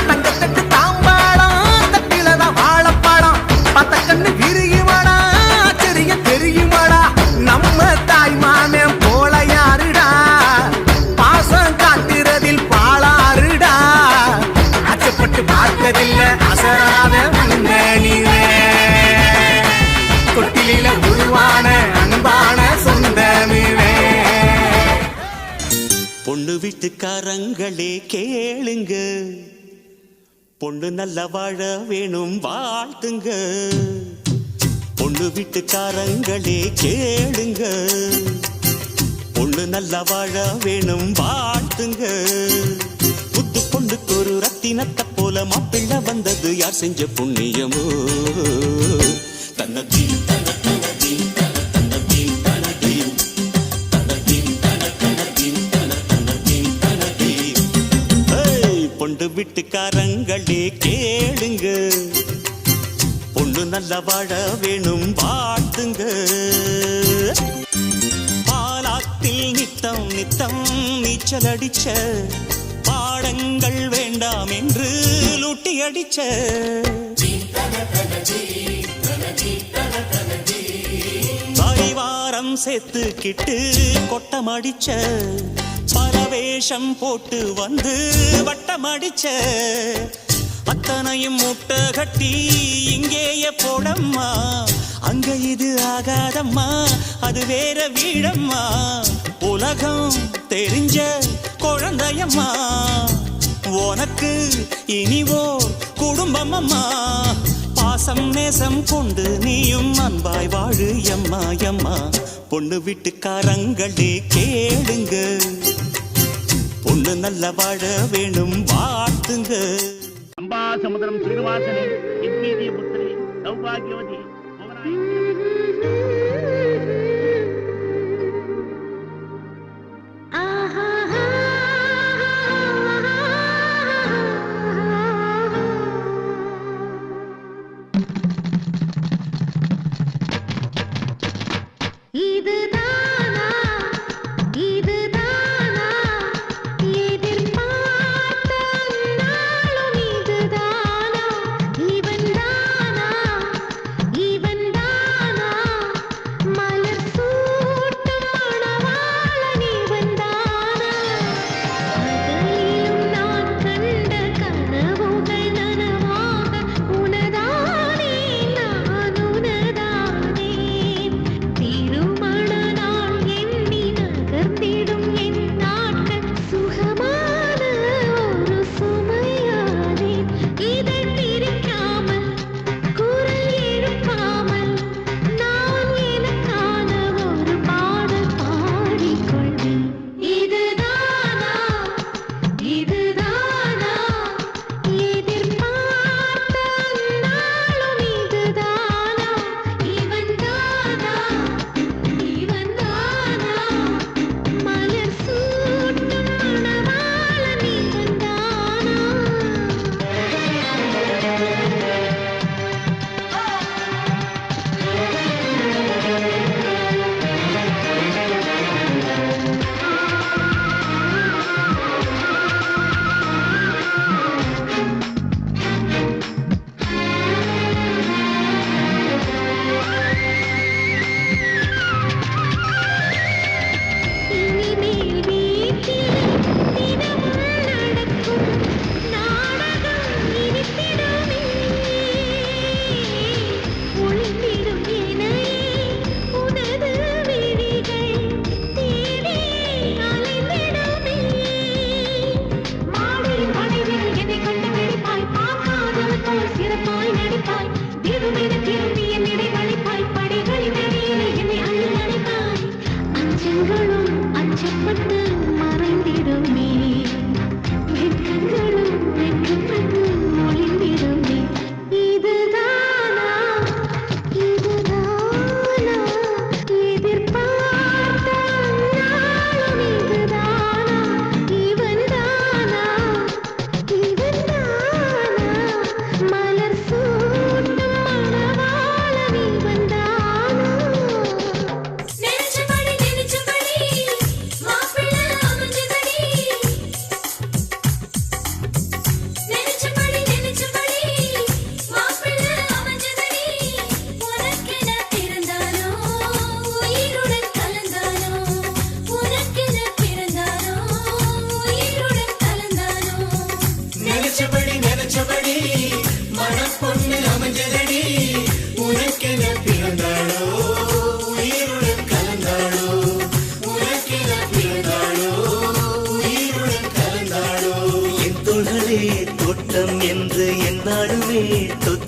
தங்கத்தட்டு தாம்பாளம் தட்டிலதான் வாழப்பாடம், பத்த கண்ணு விரியுமாடா தெரிய தெரியுமாடா. நம்ம தாய் மாமன் போல யாருடா, பாசம் காட்டுறதில் பாலாறுடா. அச்சப்பட்டு பார்த்ததில்லை அசராத முன்னணிவே, தொட்டிலில உருவான அன்பான சொந்தமிவே. பொண்ணு வீட்டுக்காரங்களே கேளுங்க, பொண்ணு நல்ல வாழ வேணும் வாழ்த்துங்க. பொண்ணு வீட்டுக்காரங்களே கேளுங்க, பொண்ணு நல்ல வாழ வேணும் வாழ்த்துங்க. புத்து பொண்ணுக்கு ஒரு ரத்தினத்தை போல மாப்பிள்ளை வந்தது யார் செஞ்ச புண்ணியமோ. தன்னதி தன்னதி தன்னதி தன்னதி தன்னதி. பொண்ணு வீட்டுக்காரங்களே கேளுங்க, பொண்ணு நல்ல வாழ வேணும் வாழ்த்துங்க. பாலாத்தில் நித்தம் நித்தம் நீச்சல் அடிச்ச, பாடங்கள் வேண்டாம் என்று லூட்டி அடிச்ச. பரிவாரம் சேர்த்துக்கிட்டு கொட்டம் அடிச்ச, பல வேஷம் போட்டு வந்து வட்டம் அடிச்ச. அத்தனையும் முட்டை கட்டி இங்கேயே போடம்மா, அங்க இது ஆகாதம்மா அது வேற வீடம்மா. உலகம் தெரிஞ்ச குழந்தையம்மா, உனக்கு இனிவோ குடும்பம் அம்மா. பாசம் நேசம் கொண்டு நீயும் அன்பாய் வாழு எம்மா எம்மா. பொண்ணு வீட்டுக்காரங்களே கேளுங்க, பொண்ணு நல்ல வாழ வேணும் வாழ்த்துங்க. அம்பாசமுத்திரம் ஸ்ரீனிவாசனே இவ்வீதிய புத்திரி சௌபாகியவதி இதுதானா இதுதானா எதிர்பார்த்த நாளும் இதுதானா. இவன் தானா இவன் தானா மலர் சூட்டும் மணவாளன் இவன் தானா. பகலிலும் நான் கண்ட கனவுகள் நனவாக உனதானே நான் உனதானே. திருமண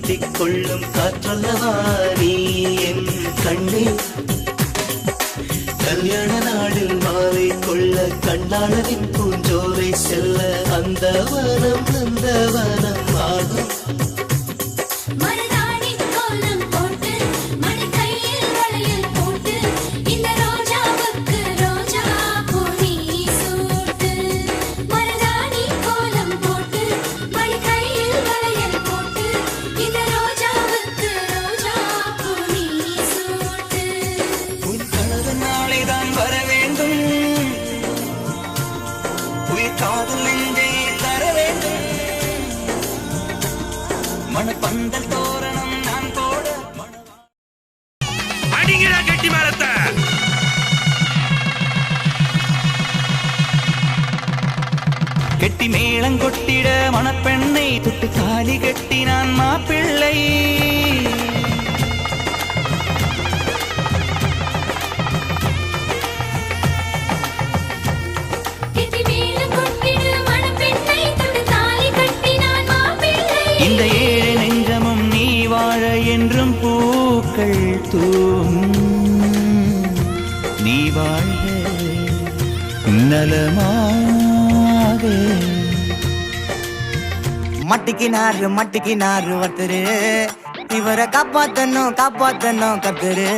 தூற்றிக் கொள்ளும் காற்றல்லவா நீ என் கண்ணே. கல்யாண நாளில் மாலை கொள்ள கண்ணாளனின் பூஞ்சோரை செல்ல அந்த வனம் ஆகும். மணப்பந்தல் தோரணம் நான் போட அடிங்கடா கெட்டி மரத்தை. கெட்டி மேளம் கொட்டிட மணப்பெண்ணை தொட்டு தாலி கட்டி நான் மாப்பிள்ளை. இந்த ஏழு நெஞ்சமும் நீ வாழ என்றும் பூக்கள் நீ வாழ்க நலமாக. மட்டிக்கினாரு ஒருத்தரு இவரை காப்பாத்தணும் கத்துரு.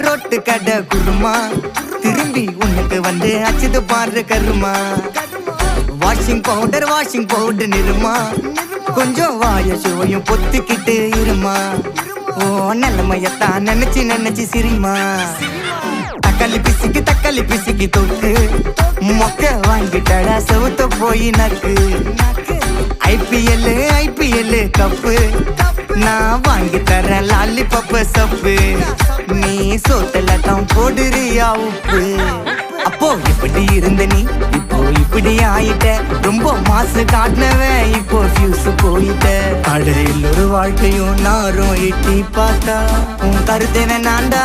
ரொட்டு கடை குருமா திரும்பி உனக்கு வந்து அச்சுது பாரு கருமா. வாஷிங் பவுடர் நிறுமா கொஞ்சம் வாய சுவையும் பொத்துக்கிட்டு இருமா. ஓ நல்லமையத்தான் நினைச்சு சிரிமா. தக்காளி பிசிக்கி தொக்கு மொக்க வாங்கிட்டடா செவுத்த போய் நக்கு. ஐபிஎல் கப்பு நான் வாங்கி தரேன் லாலிபப்பு சப்பு. நீ சோத்தல தான் போடுறியா உப்பு. அப்போ இப்படி இருந்த நீ இப்போ இப்படி ஆயிட்ட. ரொம்ப மாசு காட்டினவன் இப்போ ஃபியூஸ் போயிட்ட. அடையில் ஒரு வாழ்க்கையும் நாரும் எட்டி பார்த்தா உன் கருத்தன நான்டா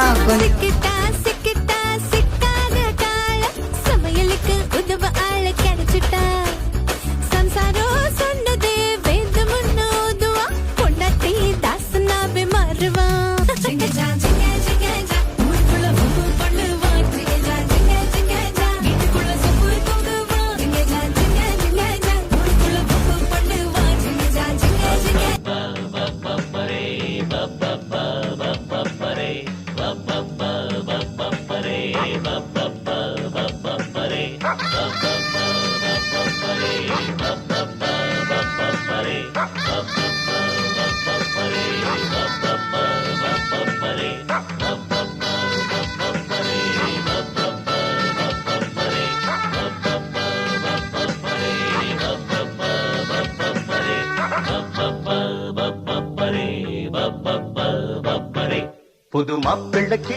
புது மாப்பிள்ளைக்கு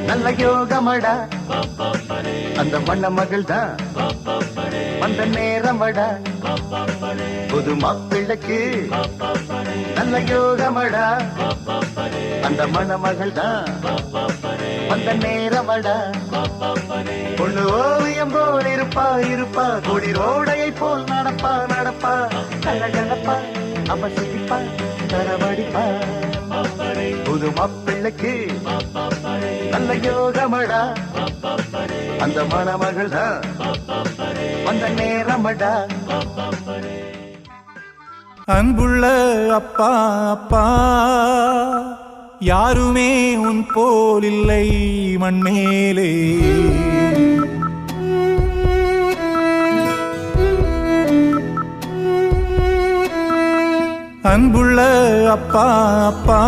நல்ல யோகமடா. அந்த மண்ண மகள் தான் வந்த நேரமடா. புது மாப்பிள்ளைக்கு நல்ல யோகமடா. அந்த மண மகள் தான் வந்த நேரமடா. பொண்ணு ஓவியம் போல் இருப்பா கொடி ரோடையை போல் நடப்பா கலகலப்பா அவசிப்பா தரவடிப்பா. புது மாப்பிள்ளைக்கு நல்ல யோகமடா. அந்த மணமகள் தான் வந்த நேரமடா. அன்புள்ள அப்பா யாருமே உன் போல் இல்லை மண்மேலே. அன்புள்ள அப்பா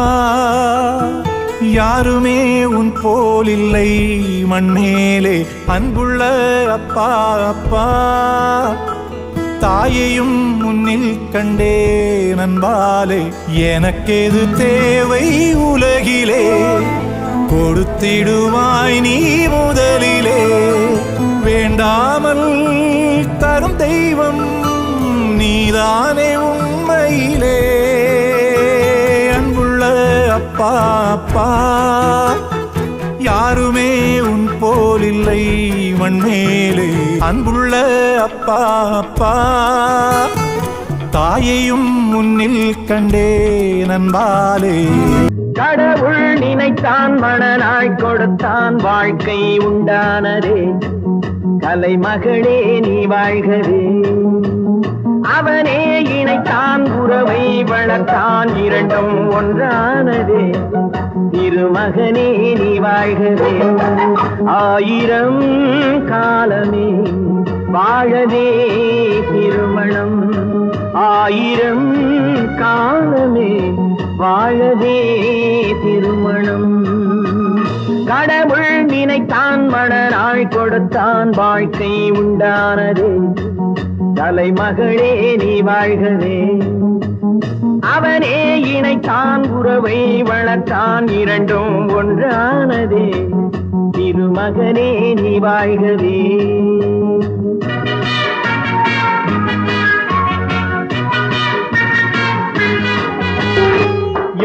யாருமே உன் போல் இல்லை மண்மேலே. அன்புள்ள அப்பா தாயையும் முன்னில் கண்டே நண்பாலே. எனக்கெது தேவை உலகிலே கொடுத்திடுவாய் நீ முதலிலே. வேண்டாமல் தரும் தெய்வம் நீதானே உண்மையிலே. அப்பா அப்பா யாருமே உன் போல் இல்லை மண்மேலே அன்புள்ள அப்பா அப்பா தாயையும் முன்னில் கண்டே நண்பாலே கடவுள் நினைத்தான் மணனாய் கொடுத்தான் வாழ்க்கை உண்டானதே கலைமகளே நீ வாழ்கவே அவனே இணைத்தான் உறவை வளர்த்தான் இரண்டும் ஒன்றானதே திருமகனே நீ வாழ்கவே ஆயிரம் காலமே வாழவே திருமணம் ஆயிரம் காலமே வாழவே திருமணம் கடவுள் நினைத்தான் மணனாய் கொடுத்தான் வாழ்க்கை உண்டானதே தலைமகளே நீ வாழ்கவே அவனே இணைத்தான் உறவை வளர்த்தான் இரண்டும் ஒன்றானதே திருமகனே நீ வாழ்கவே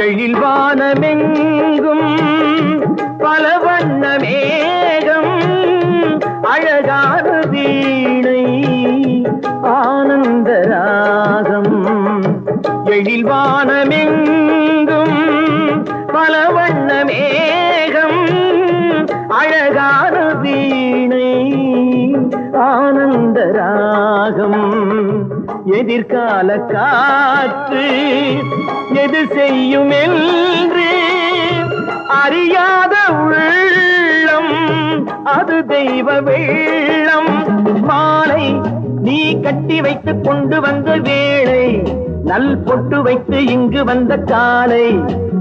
எழில் வானமெங்கும் பல வண்ண மேகம் அழகான வீணை ஆனந்த ராகம் எழில் வானமெங்கும் பல வண்ண மேகம் அழகான வீணை ஆனந்த ராகம் எதிர்கால காற்று எது செய்யும் என்று அறியாத உள்ளம் அது தெய்வ வெள்ளம் மாலை நீ கட்டி வைத்து கொண்டு வந்த வேளை நல் பொட்டு வைத்து இங்கு வந்த காலை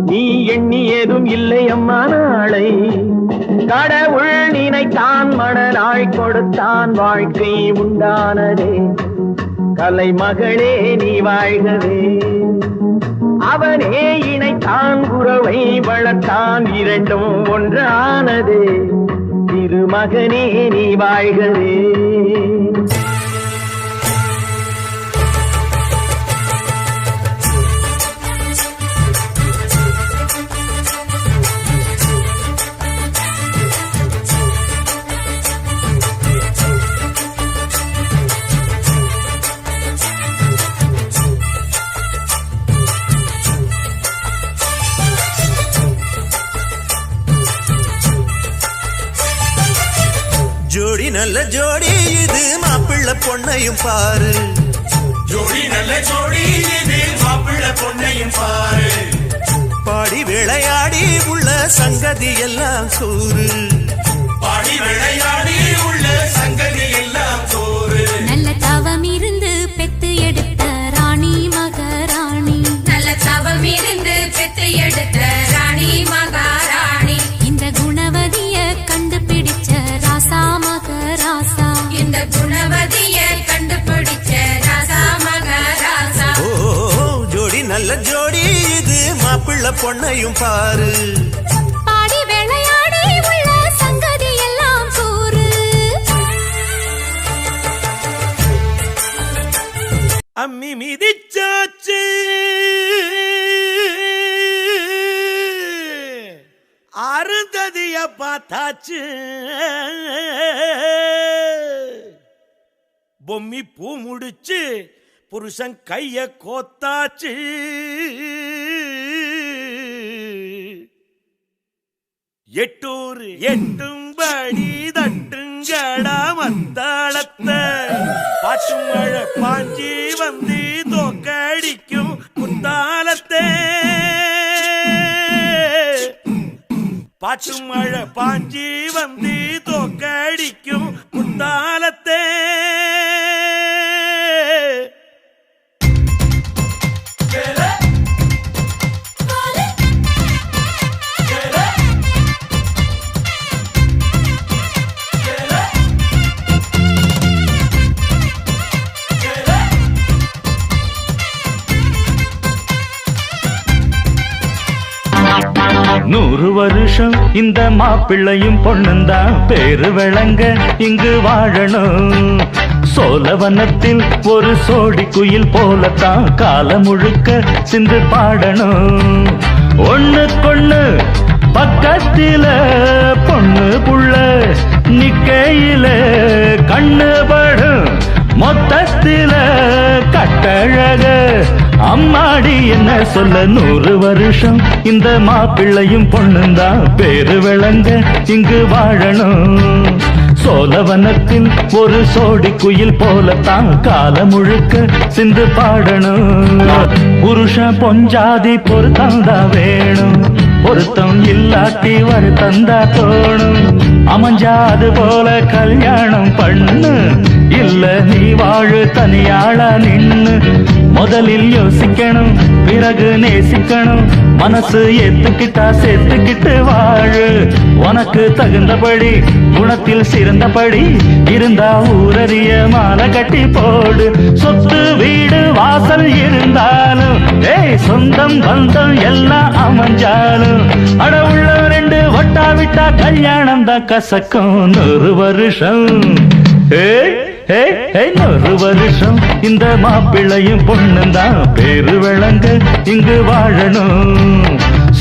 நீ எண்ணி ஏதும் இல்லை அம்மா நாளை கடவுள் நினைத்தான் மணனாய் கொடுத்தான் வாழ்க்கை உண்டானதே கலைமகளே நீ வாழ்கவே அவனே இணைத்தான் உறவை வளர்த்தான் இரண்டும் ஒன்றானதே திருமகனே நீ வாழ்கவே ஜோடி நல்ல ஜோடி இது மாப்பிள்ளை பொண்ணையும் பாரு ஜோடி நல்ல ஜோடி இது மாப்பிள்ளை பொண்ணையும் பாரு பாடி விளையாடி உள்ள சங்கதி எல்லாம் கூறு பாடி விளையாடி உள்ள சங்கதி எல்லாம் கூறு நல்ல தவம் இருந்து பெத்து எடுத்த ராணி மகாராணி நல்ல தவம் இருந்து பெத்து எடுத்த ராணி மகாராணி இந்த குணவதிய கண்டுபிடிச்ச ராசா மகராசா இந்த குணவதிய கண்டுபிடிச்ச ராசா மகராசா ஓ ஜோடி நல்ல ஜோடி இது மாப்பிள்ளை பொண்ணையும் பாரு பாடி விளையாடி உள்ள சங்கதி எல்லாம் கூறு அம்மி மிதிச்சாச்சு அருந்ததிய பார்த்தாச்சு பொம்மி பூ முடிச்சு புருஷன் கைய கோத்தாச்சு எட்டூர் எட்டும்படி தட்டுங்கடா மத்தாளத்தை பாட்டு மழை பாஞ்சி வந்து தோக்கடிக்கும் குத்தாலத்தை பாட்டு மழை பாஞ்சி வந்து தோக்கடிக்கும் குத்தாலத்தை நூறு வருஷம் இந்த மாப்பிள்ளையும் பொண்ணுந்தான் பேரு விளங்க இங்கு வாழணும் சோழவனத்தில் ஒரு சோடி குயில் போலத்தான் காலம் முழுக்க சிந்து பாடணும் ஒண்ணுக்கொண்ணு பக்கத்தில பொண்ணு புள்ள நிக்கையில கண்ணு படும் மொத்தத்தில கட்டழக அம்மாடி என்ன சொல்ல 100 வருஷம் இந்த மாப்பிள்ளையும் பொண்ணுந்தான் பேரு விளங்க இங்கு வாழணும் சோழவனத்தில் ஒரு சோடி குயில் போலத்தான் காலம் முழுக்க சிந்து பாடணும் புருஷன் பொஞ்சாதி பொருத்தந்தா வேணும் பொருத்தம் இல்லாட்டி வருத்தந்தா தோணும் அமைஞ்சாது போல கல்யாணம் பண்ணு இல்ல நீ வாழு தனியாளா நின்னு முதலில் யோசிக்கணும் பிறகு நேசிக்கணும் மனசு ஏத்துக்கிட்டா சேர்த்துக்கிட்டு வாழு உனக்கு தகுந்தபடி குணத்தில் சிறந்தபடி இருந்தா ஊரறிய மாலை கட்டி போடு சொத்து வீடு வாசல் இருந்தாலும் சொந்தம் பந்தம் எல்லாம் அமைஞ்சாலும் அட உள்ள 2 ஒட்டா விட்டா கல்யாணம் தான் கசக்கும் 100 வருஷம் 100 வருஷம் இந்த மாப்பிள்ளையும் பொண்ணுந்தான் பேரு விளங்க இங்கு வாழணும்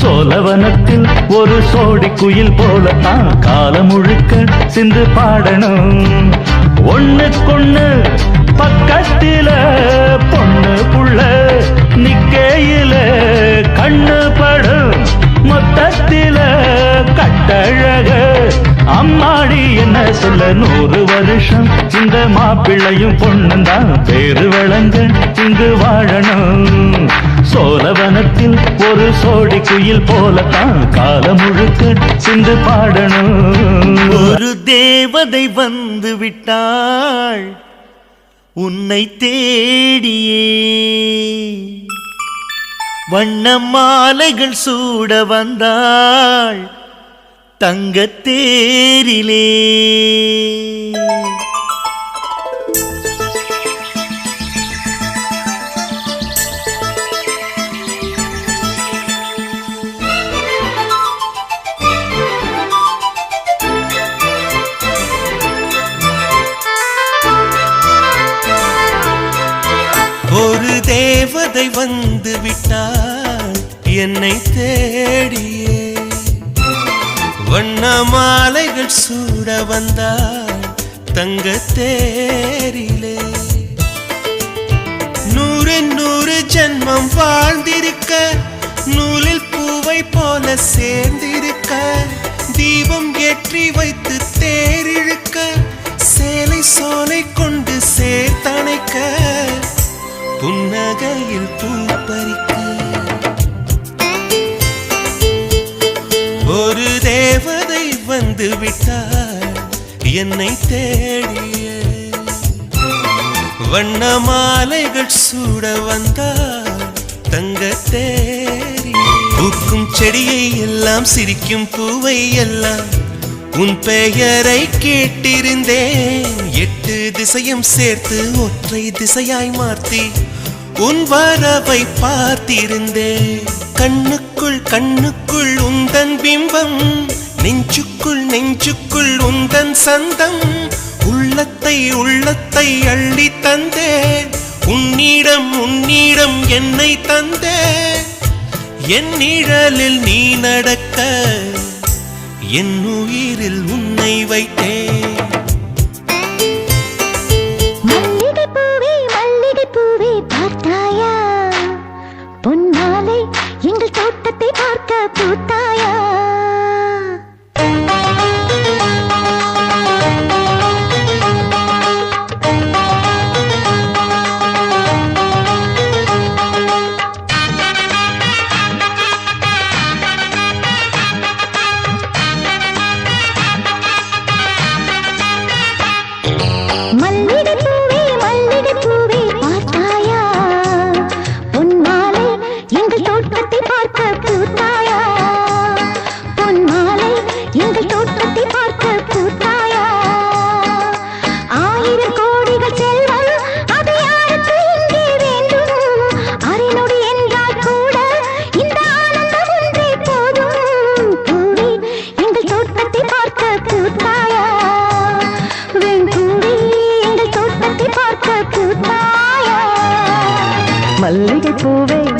சோழவனத்தில் ஒரு சோடி குயில் போலத்தான் காலம் முழுக்க சிந்து பாடணும் ஒண்ணுக்கொண்ணு பக்கத்தில பொண்ணு புள்ள நிக்கையில கண்ணு படும் மொத்தத்தில கட்டழக அம்மாடி என்ன சொல்ல 100 வருஷம் இந்த மாப்பிள்ளையும் பொண்ணுந்தான் பேரு விளங்க இங்கு வாழணும் சோழவனத்தில் ஒரு சோடி குயில் போலத்தான் காலம் முழுக்க சிந்து பாடணும் ஒரு தேவதை வந்து விட்டாள் உன்னை தேடியே வண்ண மாலைகள் சூட வந்தாள் தங்கத்தேரிலே ஒரு தேவதை வந்து விட்டாள் என்னை தேடியே வண்ண மாலைகள் சூட வந்தாள் தங்கத்தேரிலே 100 ஜென்மம் வாழ்ந்திருக்க நூலில் பூவை போல சேர்ந்திருக்க தீபம் ஏற்றி வைத்து தேரிழுக்க சேலை சோலை கொண்டு சேர்த்தணைக்க புன்னகையில் பூ பறிக்க ஒரு தேவதை வந்து விட்டாள் என்னை தேடிய வண்ண மாலைகள் சூட வந்தாள் தங்கத்தேரி பூக்கும் செடியை எல்லாம் சிரிக்கும் பூவை எல்லாம் உன் பெயரை கேட்டிருந்தேன் 8 திசையும் சேர்த்து ஒற்றை திசையாய் மாற்றி உன் வரவை பார்த்திருந்தேன் கண்ணுக்குள் உந்தன் பிம்பம் நெஞ்சுக்குள் உந்தன் சந்தம் உள்ளத்தை அள்ளி தந்தேன் உன்னிடம் என்னை தந்தேன் என் நிழலில் நீ நடக்க என் உயிரில் உன்னை வைத்தேன் மல்லிகை பூவே பார்த்தாயா பொன்மாலை எங்கள் தோட்டத்தை பார்க்க பூத்தாயா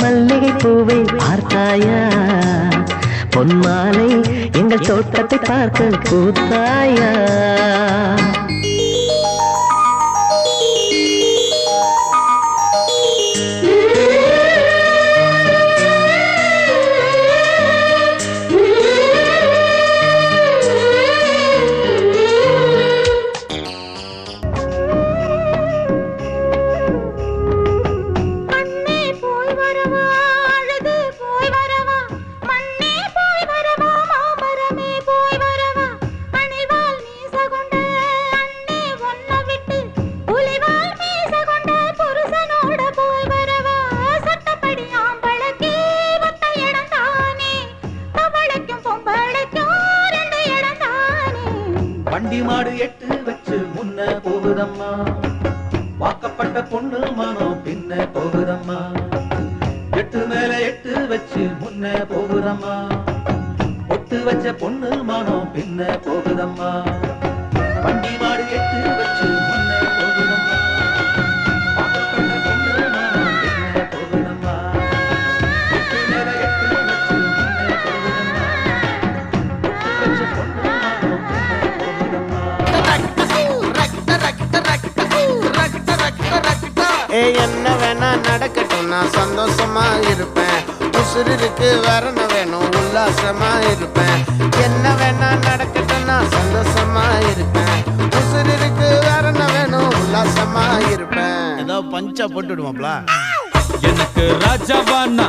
மல்லிகை பூவே பார்த்தாயா பொன்மாலை எங்கள் தோட்டத்தை பார்க்க கூத்தாயா வண்டி மாடு எட்டு வச்சு முன்ன போகுதம்மா வாக்கப்பட்ட பொண்ணு மனம் பின்ன போகுதம்மா எட்டு மேல எட்டு வச்சு முன்ன போகுதம்மா ஒட்டு வச்ச பொண்ணு மனம் பின்ன போகுதம்மா வண்டி மாடு எட்டு வச்சு முன்ன போகுதம்மா வாக்கப்பட்ட பொண்ணு மனம் பின்ன போகுதம்மா எட்டு மேல எட்டு வச்சு முன்ன போகுதம்மா ஒட்டு வச்ச பொண்ணு மனம் என்ன வேணா நடக்கட்டும் நான் சந்தோஷமா இருப்பேன் உசுருக்கு வரணும் வேணும் உல்லாசமா இருப்பேன் என்ன வேணா நடக்கட்டும் நான் சந்தோஷமா இருப்பேன் உசுருக்கு வரணும் வேணும் உல்லாசமா இருப்பேன் ஏதாவது பஞ்சா போட்டு விடுவாப்ல எனக்கு ராஜாவானா